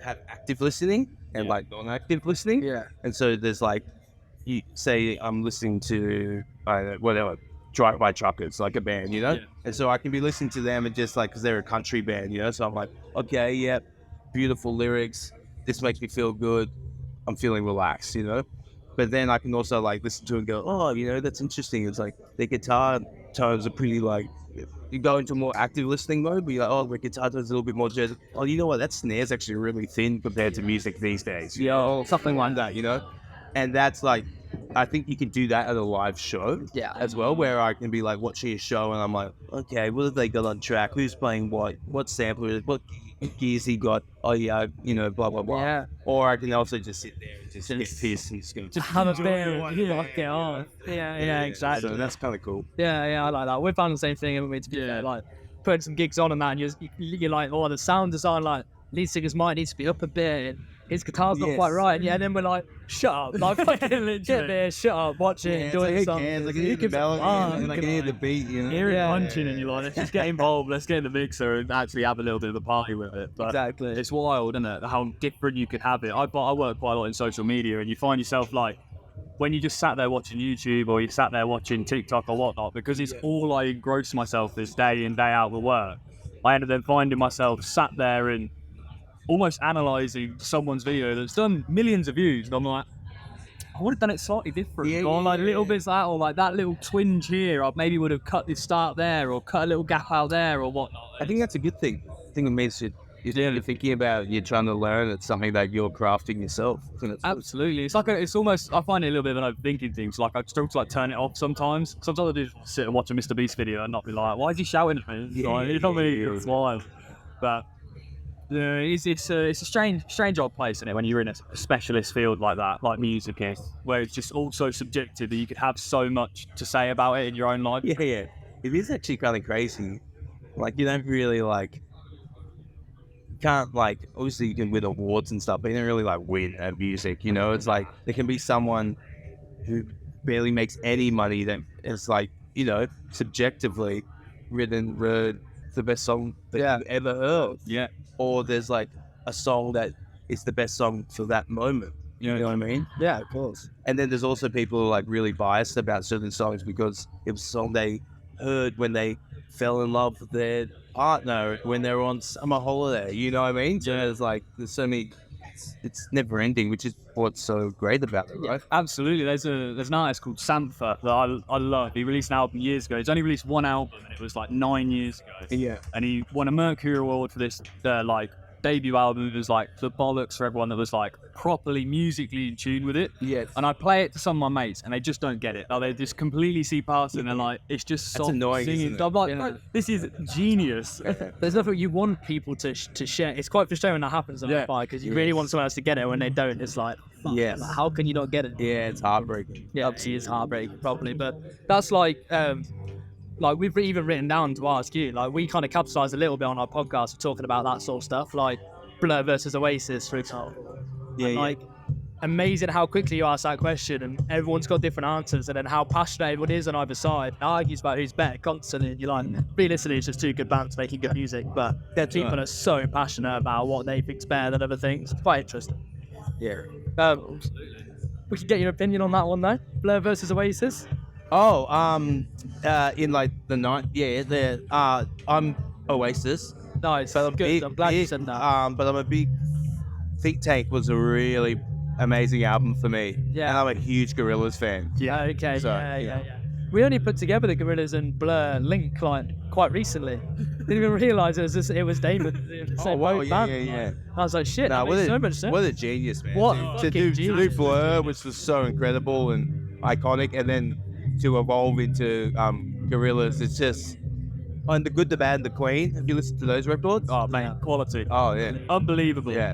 have active listening and like non-active listening. Yeah. And so there's like, you say I'm listening to whatever, Drive By Truckers, like a band, you know? Yeah. And so I can be listening to them and just like, because they're a country band, you know? So I'm like, okay, yeah, beautiful lyrics. This makes me feel good. I'm feeling relaxed, you know? But then I can also like listen to it and go, oh, you know, that's interesting. It's like the guitar tones are pretty like, you go into more active listening mode, but you're like, oh, the guitar tones a little bit more jazz. Oh, you know what? That snare's actually really thin compared to music these days. Yeah. Or something like that, you know? And that's like, I think you can do that at a live show as well, where I can be like watching a show and I'm like, okay, what have they got on track? Who's playing what sampler, what gears he got? Oh yeah, you know, blah, blah, blah. Yeah. Or I can also just sit there and just get pissed and just go, Just have a beer and lock it on. Yeah, exactly. So that's kind of cool. Yeah, I like that. We've found the same thing, haven't we? To be fair, like putting some gigs on and that, and you're like, oh, the sound design, like lead singer's mic needs to be up a bit. And his guitar's not quite right. And then we're like, shut up, like fucking get there, shut up, watch it, enjoy the song. I can hear the melody and I can hear the beat, you know. Hear it punching and you're like, let's just get involved, let's get in the mixer and actually have a little bit of a party with it. But Exactly. it's wild, isn't it? How different you could have it. I work quite a lot in social media and you find yourself like, when you just sat there watching YouTube or you sat there watching TikTok or whatnot, because it's all I engross myself this day in, day out with work, I ended up finding myself sat there and almost analysing someone's video that's done millions of views, and I'm like, I would have done it slightly different. Or like little bits like that, or like that little twinge here, I maybe would have cut this start there, or cut a little gap out there, or whatnot. I think that's a good thing. I think it means you're thinking about, you're trying to learn, it's something that you're crafting yourself. Absolutely. It's like, it's almost, I find it a little bit of an overthinking thing. So like, I struggle to like turn it off sometimes. Sometimes I just sit and watch a Mr. Beast video and not be like, why is he shouting at me? You know what I mean? It's wild. But it's a strange old place, isn't it, when you're in a specialist field like that, like music is, where it's just all so subjective that you could have so much to say about it in your own life. Yeah. It is actually kind of crazy. Like, you don't really like, can't like, obviously you can win awards and stuff, but you don't really like win at music, you know? It's like, there can be someone who barely makes any money that is like, you know, subjectively written the best song that you've ever heard. Yeah. Or there's like a song that is the best song for that moment. You know what I mean? Yeah, of course. And then there's also people who are like really biased about certain songs because it was a song they heard when they fell in love with their partner, when they were on summer holiday. You know what I mean? So it's like, there's so many, it's never ending, which is what's so great about it, right? Absolutely. There's an artist called Sampha that I love. He released an album years ago. He's only released one album, and it was like 9 years ago. Yeah. And he won a Mercury Award for this like debut album. It was like the bollocks for everyone that was like properly musically in tune with it. Yes. And I play it to some of my mates, and they just don't get it. Like, they just completely see past it, and they're like, it's just soft annoying, singing. isn't it? I'm like, "Bro, this is genius." There's nothing you want people to share. It's quite frustrating when that happens on the fight, because you really want someone else to get it. When they don't, it's like, fuck, Yes. like, how can you not get it? Yeah, it's heartbreaking. Yeah, obviously it's heartbreaking, probably, but that's like we've even written down to ask you. Like, we kind of capitalised a little bit on our podcast, talking about that sort of stuff, like Blur versus Oasis, for example. Yeah, And, like, amazing how quickly you ask that question, and everyone's got different answers, and then how passionate everyone is on either side. And argues about who's better constantly. And you're like, realistically, it's just two good bands making good music, but people are so passionate about what they think's better than other things. It's quite interesting. Yeah. We can get your opinion on that one, though. Blur versus Oasis. Oh, in like the night, I'm Oasis. Nice. But Good. I'm glad you said that. But I'm a big. Think Tank was a really amazing album for me. Yeah. And I'm a huge Gorillaz fan. Yeah. Okay. So, Yeah. We only put together the Gorillaz and Blur link like quite recently. Didn't even realise it was David. Oh wow! Yeah. I was like, shit. Nah, That makes so much sense. what a genius, man! What to fucking do genius. Blur, which was so incredible and iconic, and then to evolve into Gorillaz, it's just. And the Good, the Bad, and the Queen. Have you listened to those records? Oh man, quality. Oh yeah, Unbelievable. yeah,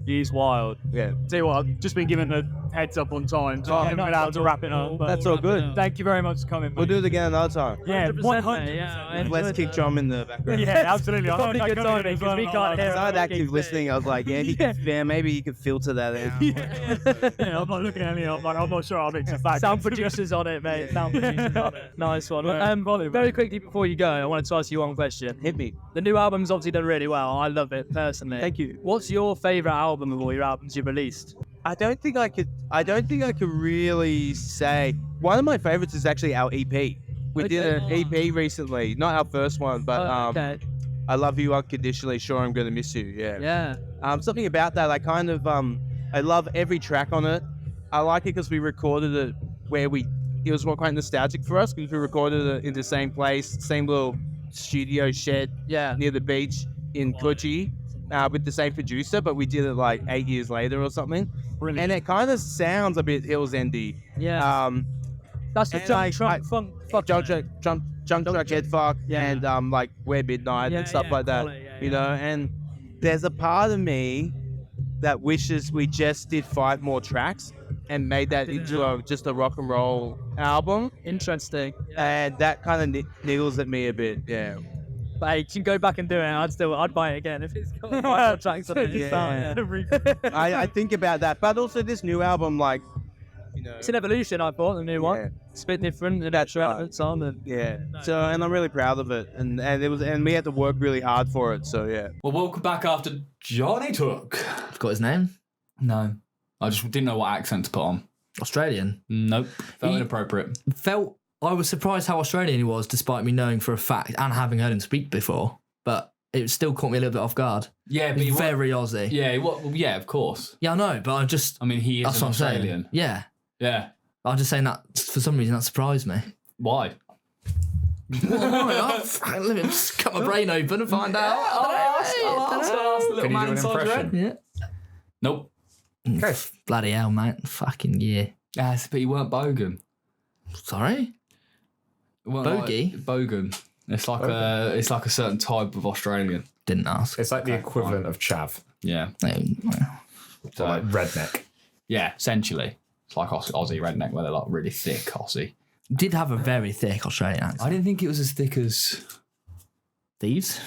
He's wild. yeah. Tell you what, I've just been given heads up on time. So Oh, I'm allowed to wrap it up. But That's all good. thank you very much for coming. We'll mate. do it again another time. Yeah, 100%, mate, yeah, I Let's enjoyed kick that. drum in the background. Yeah, absolutely. Probably good timing because we can't hear I started it. active listening. I was like, yeah, maybe you could filter that out. Yeah, I'm not looking at any. I'm not sure I'll mix it back. Sound producers on it, mate. Sound producers on it. Nice one. Very quickly before you go, I wanted to ask you one question. Hit me. The new album's obviously done really well. I love it personally. Thank you. What's your favourite album of all your albums you've released? I don't think I could really say. One of my favorites is actually our EP. We did an EP recently, not our first one, but Okay. I Love You Unconditionally, Sure I'm Gonna Miss You. Yeah. Yeah. Something about that, I kind of I love every track on it. I like it because we recorded it where it was quite nostalgic for us because we recorded it in the same place, same little studio shed Yeah. near the beach in Coogee, with the same producer, but we did it like 8 years later or something. Brilliant. And it kind of sounds a bit Hills Endy. Yeah. That's the and jump I- truck funk. Jump Truck Head Fuck and like We're Midnight and stuff like that. quality, yeah, You know, and there's a part of me that wishes we just did 5 more tracks and made that into just a rock and roll album. Interesting. And that kind of niggles at me a bit. Yeah. But hey, you can go back and do it. I'd buy it again if it's got 5 more tracks on it. Yeah. Yeah. I think about that, but also this new album, like, you know, It's an evolution, I thought, the new Yeah. one. It's a bit different. And That's extra right. elements on and yeah. So, and I'm really proud of it, and we had to work really hard for it. So yeah. Well, welcome back after Johnny Took. Forgot his name. No. I just didn't know what accent to put on. Australian. Nope. Felt He- inappropriate. I was surprised how Australian he was, despite me knowing for a fact and having heard him speak before. But it still caught me a little bit off guard. Yeah, but He's he was, very Aussie. yeah, of course. Yeah, I know, but I mean, he is that's an what I'm Australian. saying. Yeah. Yeah. I'm just saying that for some reason that surprised me. Why? Let me just cut my brain open and find out. I'll ask the little Can you man do an inside your impression? head. Yeah. Nope. Okay. Bloody hell, mate. Fucking yeah. But you weren't Bogan. Sorry? You weren't Bogey? Like Bogan. It's like a certain type of Australian. Didn't ask. It's like the equivalent of chav, Yeah. or like redneck. Yeah, essentially. It's like Aussie redneck where they're like really thick Aussie. Did have a very thick Australian accent. I didn't think it was as thick as... Thieves?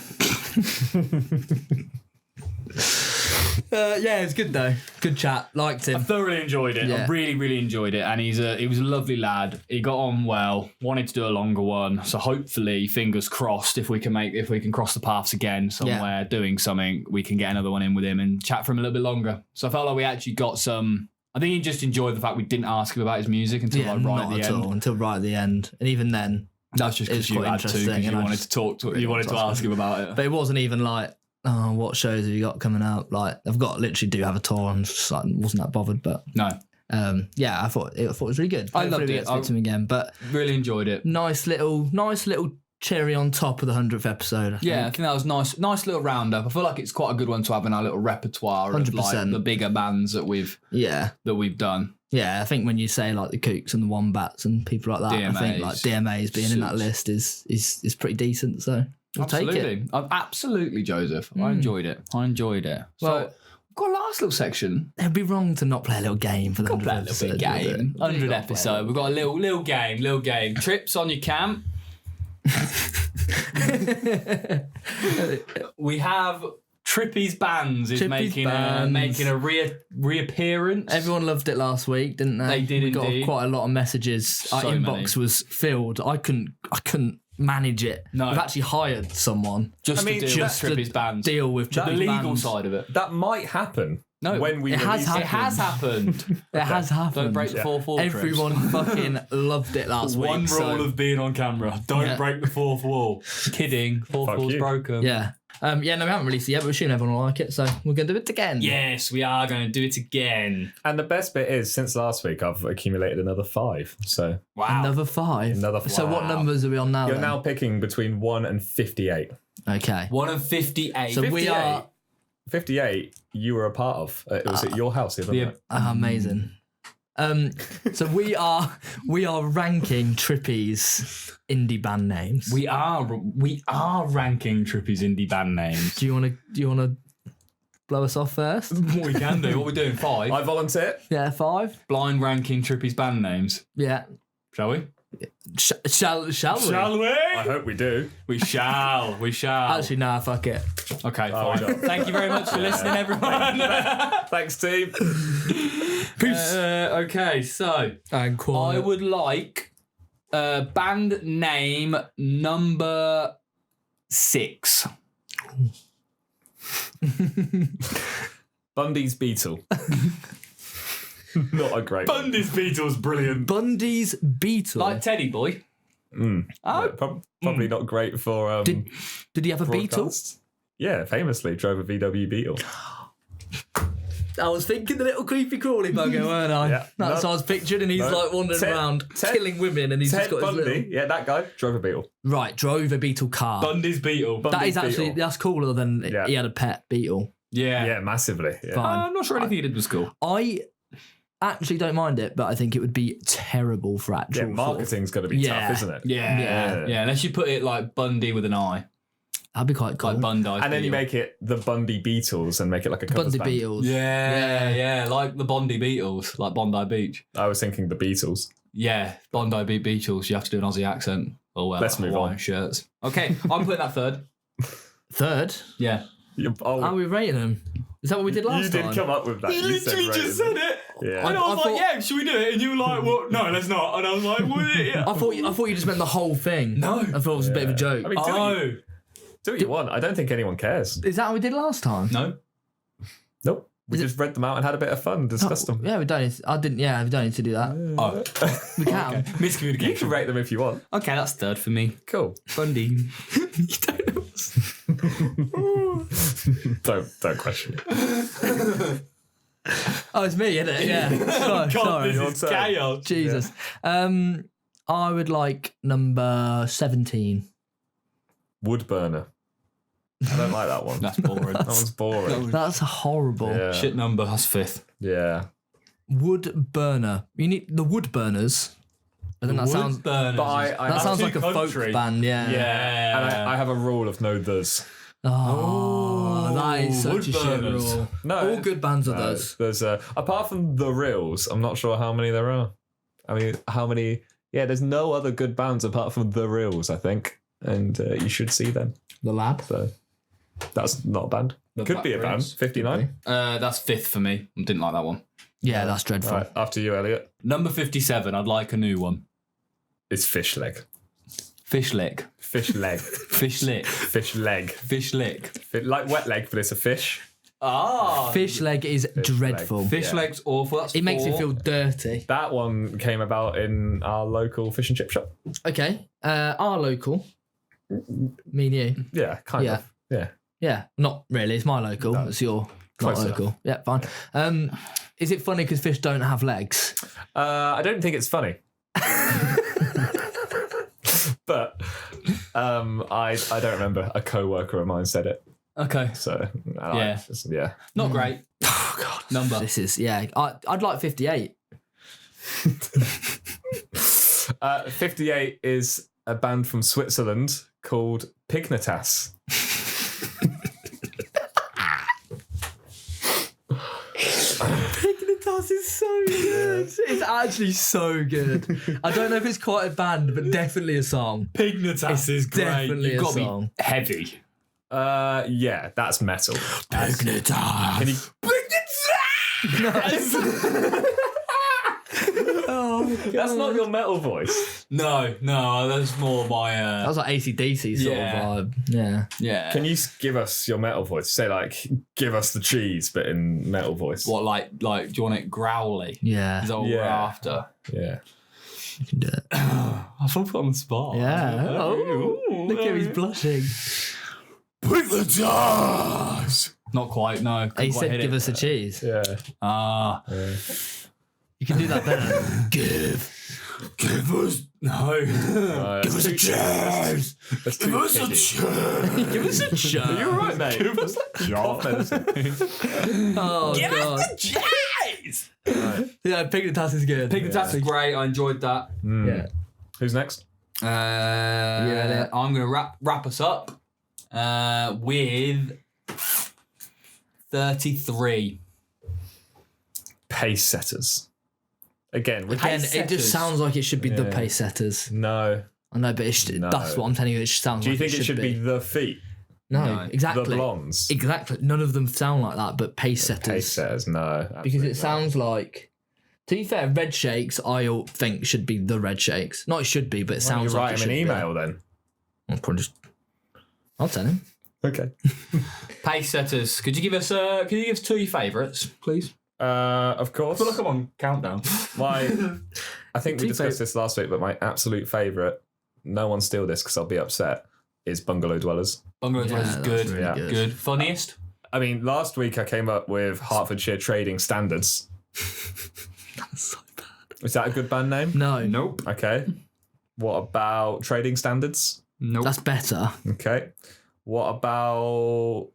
Yeah, it's good though. Good chat. Liked I him. thoroughly enjoyed it. Yeah. I really, really enjoyed it. And he was a lovely lad. He got on well. Wanted to do a longer one. So hopefully, fingers crossed, if we can cross the paths again somewhere, doing something, we can get another one in with him and chat for him a little bit longer. So I felt like we actually got some. I think he just enjoyed the fact we didn't ask him about his music until Yeah, like right not at at the end. all. Until right at the end. And even then. That's just It was because you quite had to, interesting, because you and I wanted just to talk to really you wanted to wanted to ask him about it. But it wasn't even like, oh, what shows have you got coming up? Like, I've got literally do have a tour and just like wasn't that bothered. But No, yeah, I thought it was really good. I loved Hopefully we it. get to speak to him again. But really enjoyed it. nice little cherry on top of the 100th episode. I Yeah, I think. think that was nice little roundup. I feel like it's quite a good one to have in our little repertoire of like 100%. the bigger bands that we've done. Yeah, I think when you say like the Kooks and the Wombats and people like that, I think like DMAs being in that list is pretty decent. So we'll take it. Absolutely, Joseph. I enjoyed it. Well, So we've got a last little section. it'd be wrong to not play a little game for the 100th Play a little bit episode. game. 100 episode. We've got a little game. Trips on your camp. We have Trippy's Bands is Trippy's making a reappearance. Everyone loved it last week, didn't they? They did we got indeed. quite a lot of messages. Our So inbox many. was filled. I couldn't manage it. No. We've actually hired someone just to deal with just to Trippy's Bands. deal with the Trippy's legal Bands. side of it. That might happen. No, when we it has release It has happened. It has happened. Don't break the fourth wall. Trips. Everyone fucking loved it last week. One rule so- of being on camera: don't Yeah. break the fourth wall. Kidding. Fourth Fuck wall's you. broken. Yeah. No, we haven't released it yet, but we're assuming everyone will like it, so we're going to do it again. Yes, we are going to do it again. And the best bit is, since last week, I've accumulated another 5. So Wow. Another 5. Another So what five. numbers are we on now? you're then? now picking between 1 and 58. Okay. 1 of 58. So we 58. are 58 you were a part of. It was at your house the other night. amazing. So we are ranking Trippy's indie band names. We are ranking Trippy's indie band names. Do you want to blow us off first? What we can do, what we're doing, 5. I volunteer. Yeah, 5. Blind ranking Trippy's band names. Yeah. Shall we? Shall we? Shall we? I hope we do. We shall. We shall. Actually, nah, fuck it. Okay, Oh, fine. Thank you very much for listening, everyone. Thanks, team. Peace. Okay, so And quiet. I would like band name number 6. Bundy's Beetle. Not a great. Bundy's Beatles, brilliant. Bundy's Beetle. Like Teddy Boy. Probably not great for. Did he have a Beetle? broadcasts. Yeah, famously drove a VW Beetle. I was thinking the little creepy crawly bugger, weren't I? Yeah. That's what I was picturing, and he's like wandering around killing women, and he's Ted just got his Bundy. little... Yeah, that guy drove a Beetle. Right, drove a beetle car. Bundy's Beetle. That is Bundy's actually, Beetle. that's cooler than Yeah. he had a pet beetle. Yeah. Yeah, massively. Yeah. Fine. I'm not sure anything he did was cool. I actually don't mind it, but I think it would be terrible for actual Yeah, sort of- marketing's got to be Yeah. tough, isn't it? Yeah. Unless you put it like Bundy with an I. That'd be quite cool. Like Bundy. And then you make it the Bundy Beatles and make it like a covers Bundy band. Beatles. Yeah, like the Bondi Beatles, like Bondi Beach. I was thinking the Beatles. Yeah, Bondi Beatles, you have to do an Aussie accent. Or well, Let's move Hawaiian on. shirts. Okay, I'm putting that third. Third? Yeah. Oh, How are we rating them? Is that what we did last you time? did come up with that. You said rated. it. Yeah. And I was I like, thought- yeah, should we do it? And you were like, well, no, let's not. And I was like, well, yeah. I thought you just meant the whole thing. No. I thought it was a bit of a joke. I mean, do what you want. I don't think anyone cares. Is that what we did last time? No. Nope. We just read them out and had a bit of fun, discussed them. Yeah, we don't need to, we don't need to do that. Oh, We can. You miscommunication. can rate them if you want. Okay, that's third for me. Cool. Bundy. Don't question it. Oh, it's me, isn't it? Yeah. Sorry. This is chaos. Jesus. I would like number 17. Wood burner. I don't like that one. That's boring. That one's boring. That's horrible. Yeah. Shit number, that's fifth. Yeah. Wood burner. You need the wood burners. I think that sounds. Burners. But I That have, sounds like a country. folk band. Yeah. Yeah. and I have a rule of no does. Oh, that is such wood a shit burners. rule. No. All good bands are those. There's apart from the Reels, I'm not sure how many there are. I mean, how many? Yeah, there's no other good bands apart from the Reels, I think, and you should see them. The Lab. So that's not a band. The Could be a band. Blackberries. 59. That's fifth for me. I didn't like that one. Yeah, that's dreadful. Right, after you, Elliot. Number 57, I'd like a new one. It's fish leg. Fish lick. Fish leg. Fish lick. Fish leg. Fish lick. Like wet leg, but it's a fish. Ah. Fish leg is dreadful. Fish Yeah. leg's awful. That's It makes me 4. feel dirty. That one came about in our local fish and chip shop. Okay. Our local. Me and you. Yeah, kind Yeah. of. Yeah. Yeah. Not really. It's my local. No. It's your Close not enough. local. Yeah, fine. Is it funny because fish don't have legs? I don't think it's funny. But I don't remember a co-worker of mine said it. Okay. So Yeah. yeah. Not great. Oh god. Number. This is I'd like 58. 58 is a band from Switzerland called Pignatas. Pignatas is so good. It's actually so good. I don't know if it's quite a band, but definitely a song. Pignatas is great. definitely You've a got to song. be heavy. Yeah, that's metal. Pignatas. Can you, that's not your metal voice. No, that's more my. That was like AC/DC sort Yeah. of vibe. Yeah. Yeah. Can you give us your metal voice? Say like, give us the cheese, but in metal voice. What, like, do you want it growly? Yeah. Is that what we're Yeah. after? Yeah. You can do it. I feel put on the spot. Yeah. Oh, look at him, he's blushing. Pignatas! Not quite, no. Couldn't He quite said, hit give it. us a cheese. Yeah. Ah. You can do that better. Give us. No. Give us a cheese. Give us a cheese. Give us a cheese. Are you alright, mate? Give us a medicine. Oh, Give God. us the cheese! Yeah, Pignatas is good. Pignatas is great. I enjoyed that. Yeah. Who's next? I'm going to wrap us up with 33. Pace setters. Again, It just sounds like it should be the Yeah. pace setters. no. I know, but that's what I'm telling you. It sounds. Do you like think it should be the feet? No, exactly. The blondes? Exactly. None of them sound like that, but pace setters. Pace setters, no. Because absolutely it sounds like. To be fair, red shakes I think should be the red shakes. Not it should be, but it not. sounds You like write it him should an be. email then. I'll tell him. Okay. Pace setters. Could you give us 2 of your favourites, please? Of course. Well, look, come on, countdown. I think we Two discussed this last week, but my absolute favourite, no one steal this because I'll be upset, is Bungalow Dwellers. Bungalow Dwellers is that's good. really Yeah. Good. Funniest? I mean, last week I came up with Hertfordshire Trading Standards. That's so bad. Is that a good band name? No, Nope. Okay. What about Trading Standards? Nope. that's better. Okay. What about...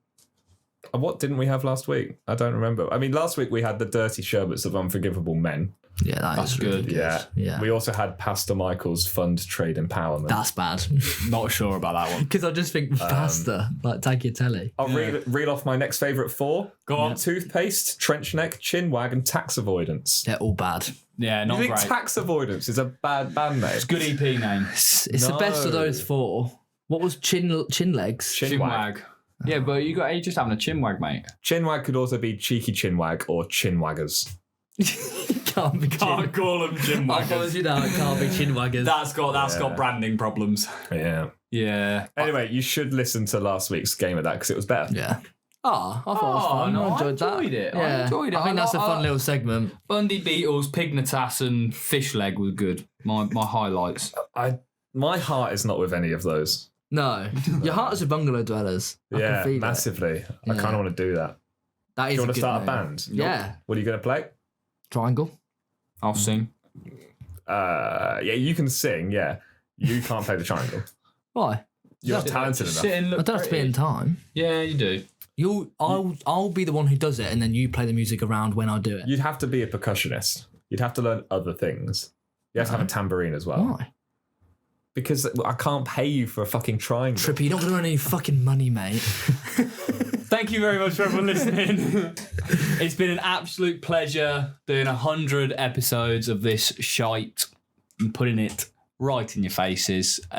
What didn't we have last week? I don't remember. I mean, last week we had the Dirty Sherbets of Unforgivable Men. Yeah, That's is really good. Yeah. Yeah. We also had Pastor Michael's Fund Trade Empowerment. That's bad. Not sure about that one. Because I just think faster, like tagliatelle. I'll reel off my next favourite 4. Go on. Toothpaste, trench neck, chin wag, and tax avoidance. They're all bad. Yeah, You not think great. tax avoidance is a bad band name? It's a good EP name. It's the best of No. those 4. What was chin legs? Chin wag. Yeah, but you just having a chin wag, mate. Chin wag could also be cheeky chin wag or chin waggers. Can't be Can't call them chin I promise you now, it can't be chin waggers. That's got branding problems. Yeah. Yeah. Anyway, you should listen to last week's game of that because it was better. Yeah. I thought it was fun. no, I I enjoyed that. enjoyed it. I Yeah. enjoyed it. I think that's a I- fun little segment. Bundy Beetles, Pignatas, and Fish Leg was good. My highlights. My heart is not with any of those. No. Your heart is with Bungalow Dwellers. I Yeah, can feel it. massively. I Yeah. kind of want to do that. That Do is you a want to good start a name. band? Yeah. What are you going to play? Triangle. I'll sing. Yeah, you can sing, yeah. You can't play the triangle. Why? You're not talented enough. Sit and look I don't have to be in time. Yeah, you do. I'll be the one who does it, and then you play the music around when I do it. You'd have to be a percussionist. You'd have to learn other things. You have to have a tambourine as well. Why? Because I can't pay you for a fucking triangle. Trippy, you're not going to earn any fucking money, mate. Thank you very much for everyone listening. It's been an absolute pleasure doing 100 episodes of this shite and putting it right in your faces. What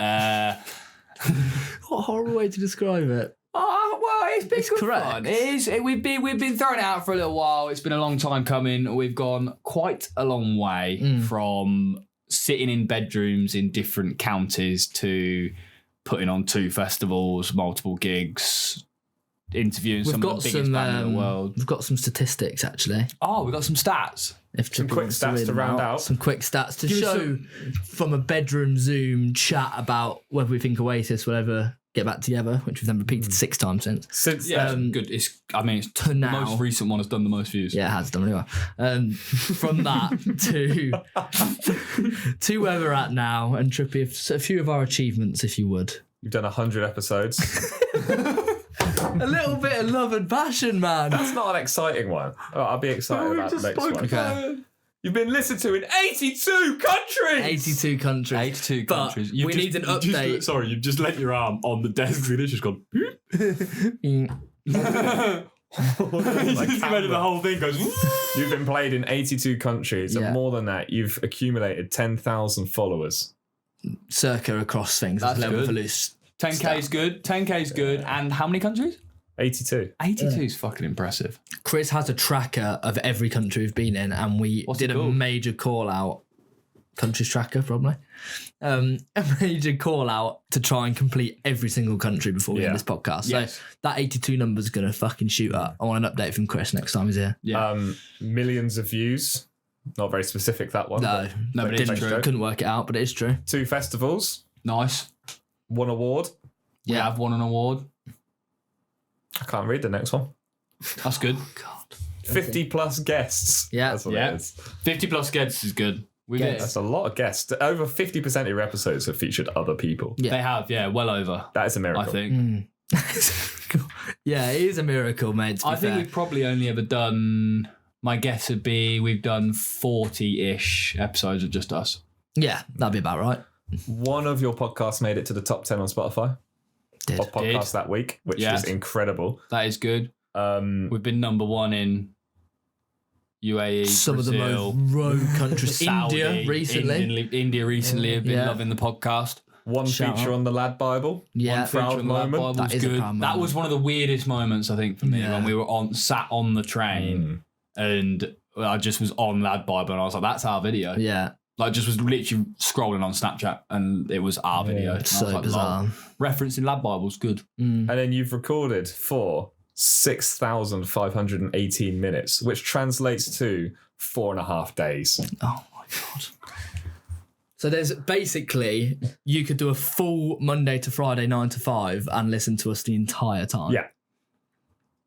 a horrible way to describe it. Oh, well, it's been It's good correct. fun. It is. We've been throwing it out for a little while. It's been a long time coming. We've gone quite a long way from sitting in bedrooms in different counties to putting on 2 festivals, multiple gigs, interviewing some of the biggest band in the world. We've got some statistics actually. Oh, we've got some stats. If Some Trippy quick wants stats read to them round out. Some quick stats to Give us show from a bedroom Zoom chat about whether we think Oasis will ever get back together, which we've then repeated 6 times since. Since Yeah, then, good. It's To the now. most recent one has done the most views. Yeah, it has done really well. From that to where we're at now, and Trippy, a few of our achievements, if you would. you've done 100 episodes. A little bit of love and passion, man. That's not an exciting one. Oh, I'll be excited about the next one. Okay. You've been listened to in 82 countries! 82 countries. 82 But countries. we need an update. Sorry, you've just let your arm on the desk and it's just gone. Just imagine the whole thing goes. You've been played in 82 countries, Yeah. and more than that, you've accumulated 10,000 followers. Circa across things. That's Level good. for loose. 10k is good. 10k is good. And how many countries? 82. 82 is fucking impressive. Chris has a tracker of every country we've been in, and we What's did it a called? major call out. Countries tracker, probably. A major call out to try and complete every single country before we end Yeah. this podcast. Yes. So that 82 number is going to fucking shoot up. I want an update from Chris next time he's here. Yeah. Millions of views. Not very specific, that one. No, but it is didn't, true. couldn't work it out, but it is true. 2 festivals, Nice. 1 award. Yeah, I've won an award. I can't read the next one. That's good. 50 plus guests. Yeah. That's what Yeah. it is. 50 plus guests is good. We Guests. did. That's a lot of guests. Over 50% of your episodes have featured other people. Yeah. They have, yeah, well over. That is a miracle. I think. Yeah, it is a miracle, mate. To be I think fair. we've probably only ever done. My guess would be we've done 40-ish episodes of just us. Yeah, that'd be about right. One of your podcasts made it to the top 10 on Spotify. Did. Of podcasts that week, which Yes. is incredible. That is good. We've been number one in UAE, Some Brazil, of the most rogue countries. Saudi, India recently. India recently have been loving the podcast. One Shout feature out. on the Lad Bible. Yeah. One proud Feature on the Lad moment. Bible That was is a good. proud That moment. was one of the weirdest moments, I think, for me, Yeah. when we were sat on the train and I just was on Lad Bible and I was like, that's our video. Yeah. Like, just was literally scrolling on Snapchat and it was our video. And I was So like, bizarre. lol. Referencing Lad Bible's good. And then you've recorded for 6,518 minutes, which translates to 4.5 days. Oh my God. So there's basically, you could do a full Monday to Friday 9 to 5 and listen to us the entire time. Yeah.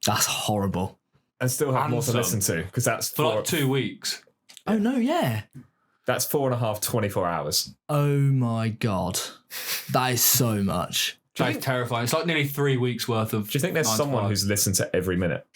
That's horrible. And still have more to Handsome. listen to, because that's For like 2 weeks. Oh no, yeah. that's 4.5 24 hours. Oh my God. That is so much. That's terrifying. It's like nearly 3 weeks worth of. Do you think there's 9 to someone 5. who's listened to every minute?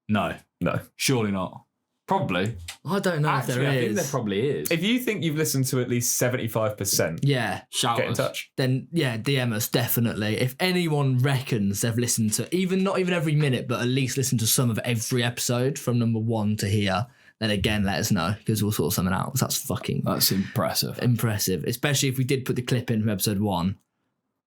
No, No. surely not. Probably. I don't know Actually, if there I is. think there probably is. If you think you've listened to at least 75%, Yeah. Shout get in us. touch. Then yeah, DM us definitely. If anyone reckons they've listened to not even every minute, but at least listened to some of every episode from number 1 to here, then again let us know because we'll sort something out. Because that's fucking That's impressive. impressive. Especially if we did put the clip in from episode 1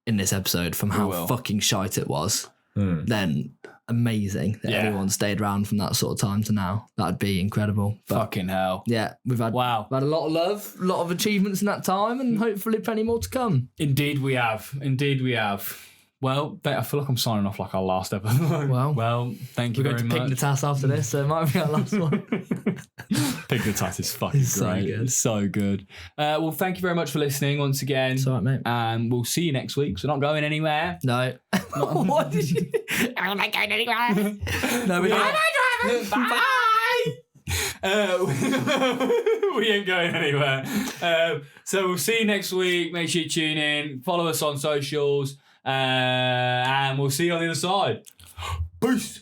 in this episode from how will. fucking shite it was. Then amazing that Yeah. anyone stayed around from that sort of time to now. That'd be incredible. But Fucking hell. yeah, we've had Wow. we've had a lot of love, a lot of achievements in that time, and hopefully plenty more to come. Indeed we have. Indeed we have. Well, I feel like I'm signing off like our last episode. Well, thank We're you going very to much. pick the task after this, so it might be our last one. Pignatas is fucking It's so great. good. It's so good. Well, thank you very much for listening once again. It's all right, mate. And we'll see you next week. So we're not going anywhere. No. What did you? I'm not going anywhere. No, we're not. Bye. We ain't going anywhere. So we'll see you next week. Make sure you tune in. Follow us on socials. And we'll see you on the other side. Peace.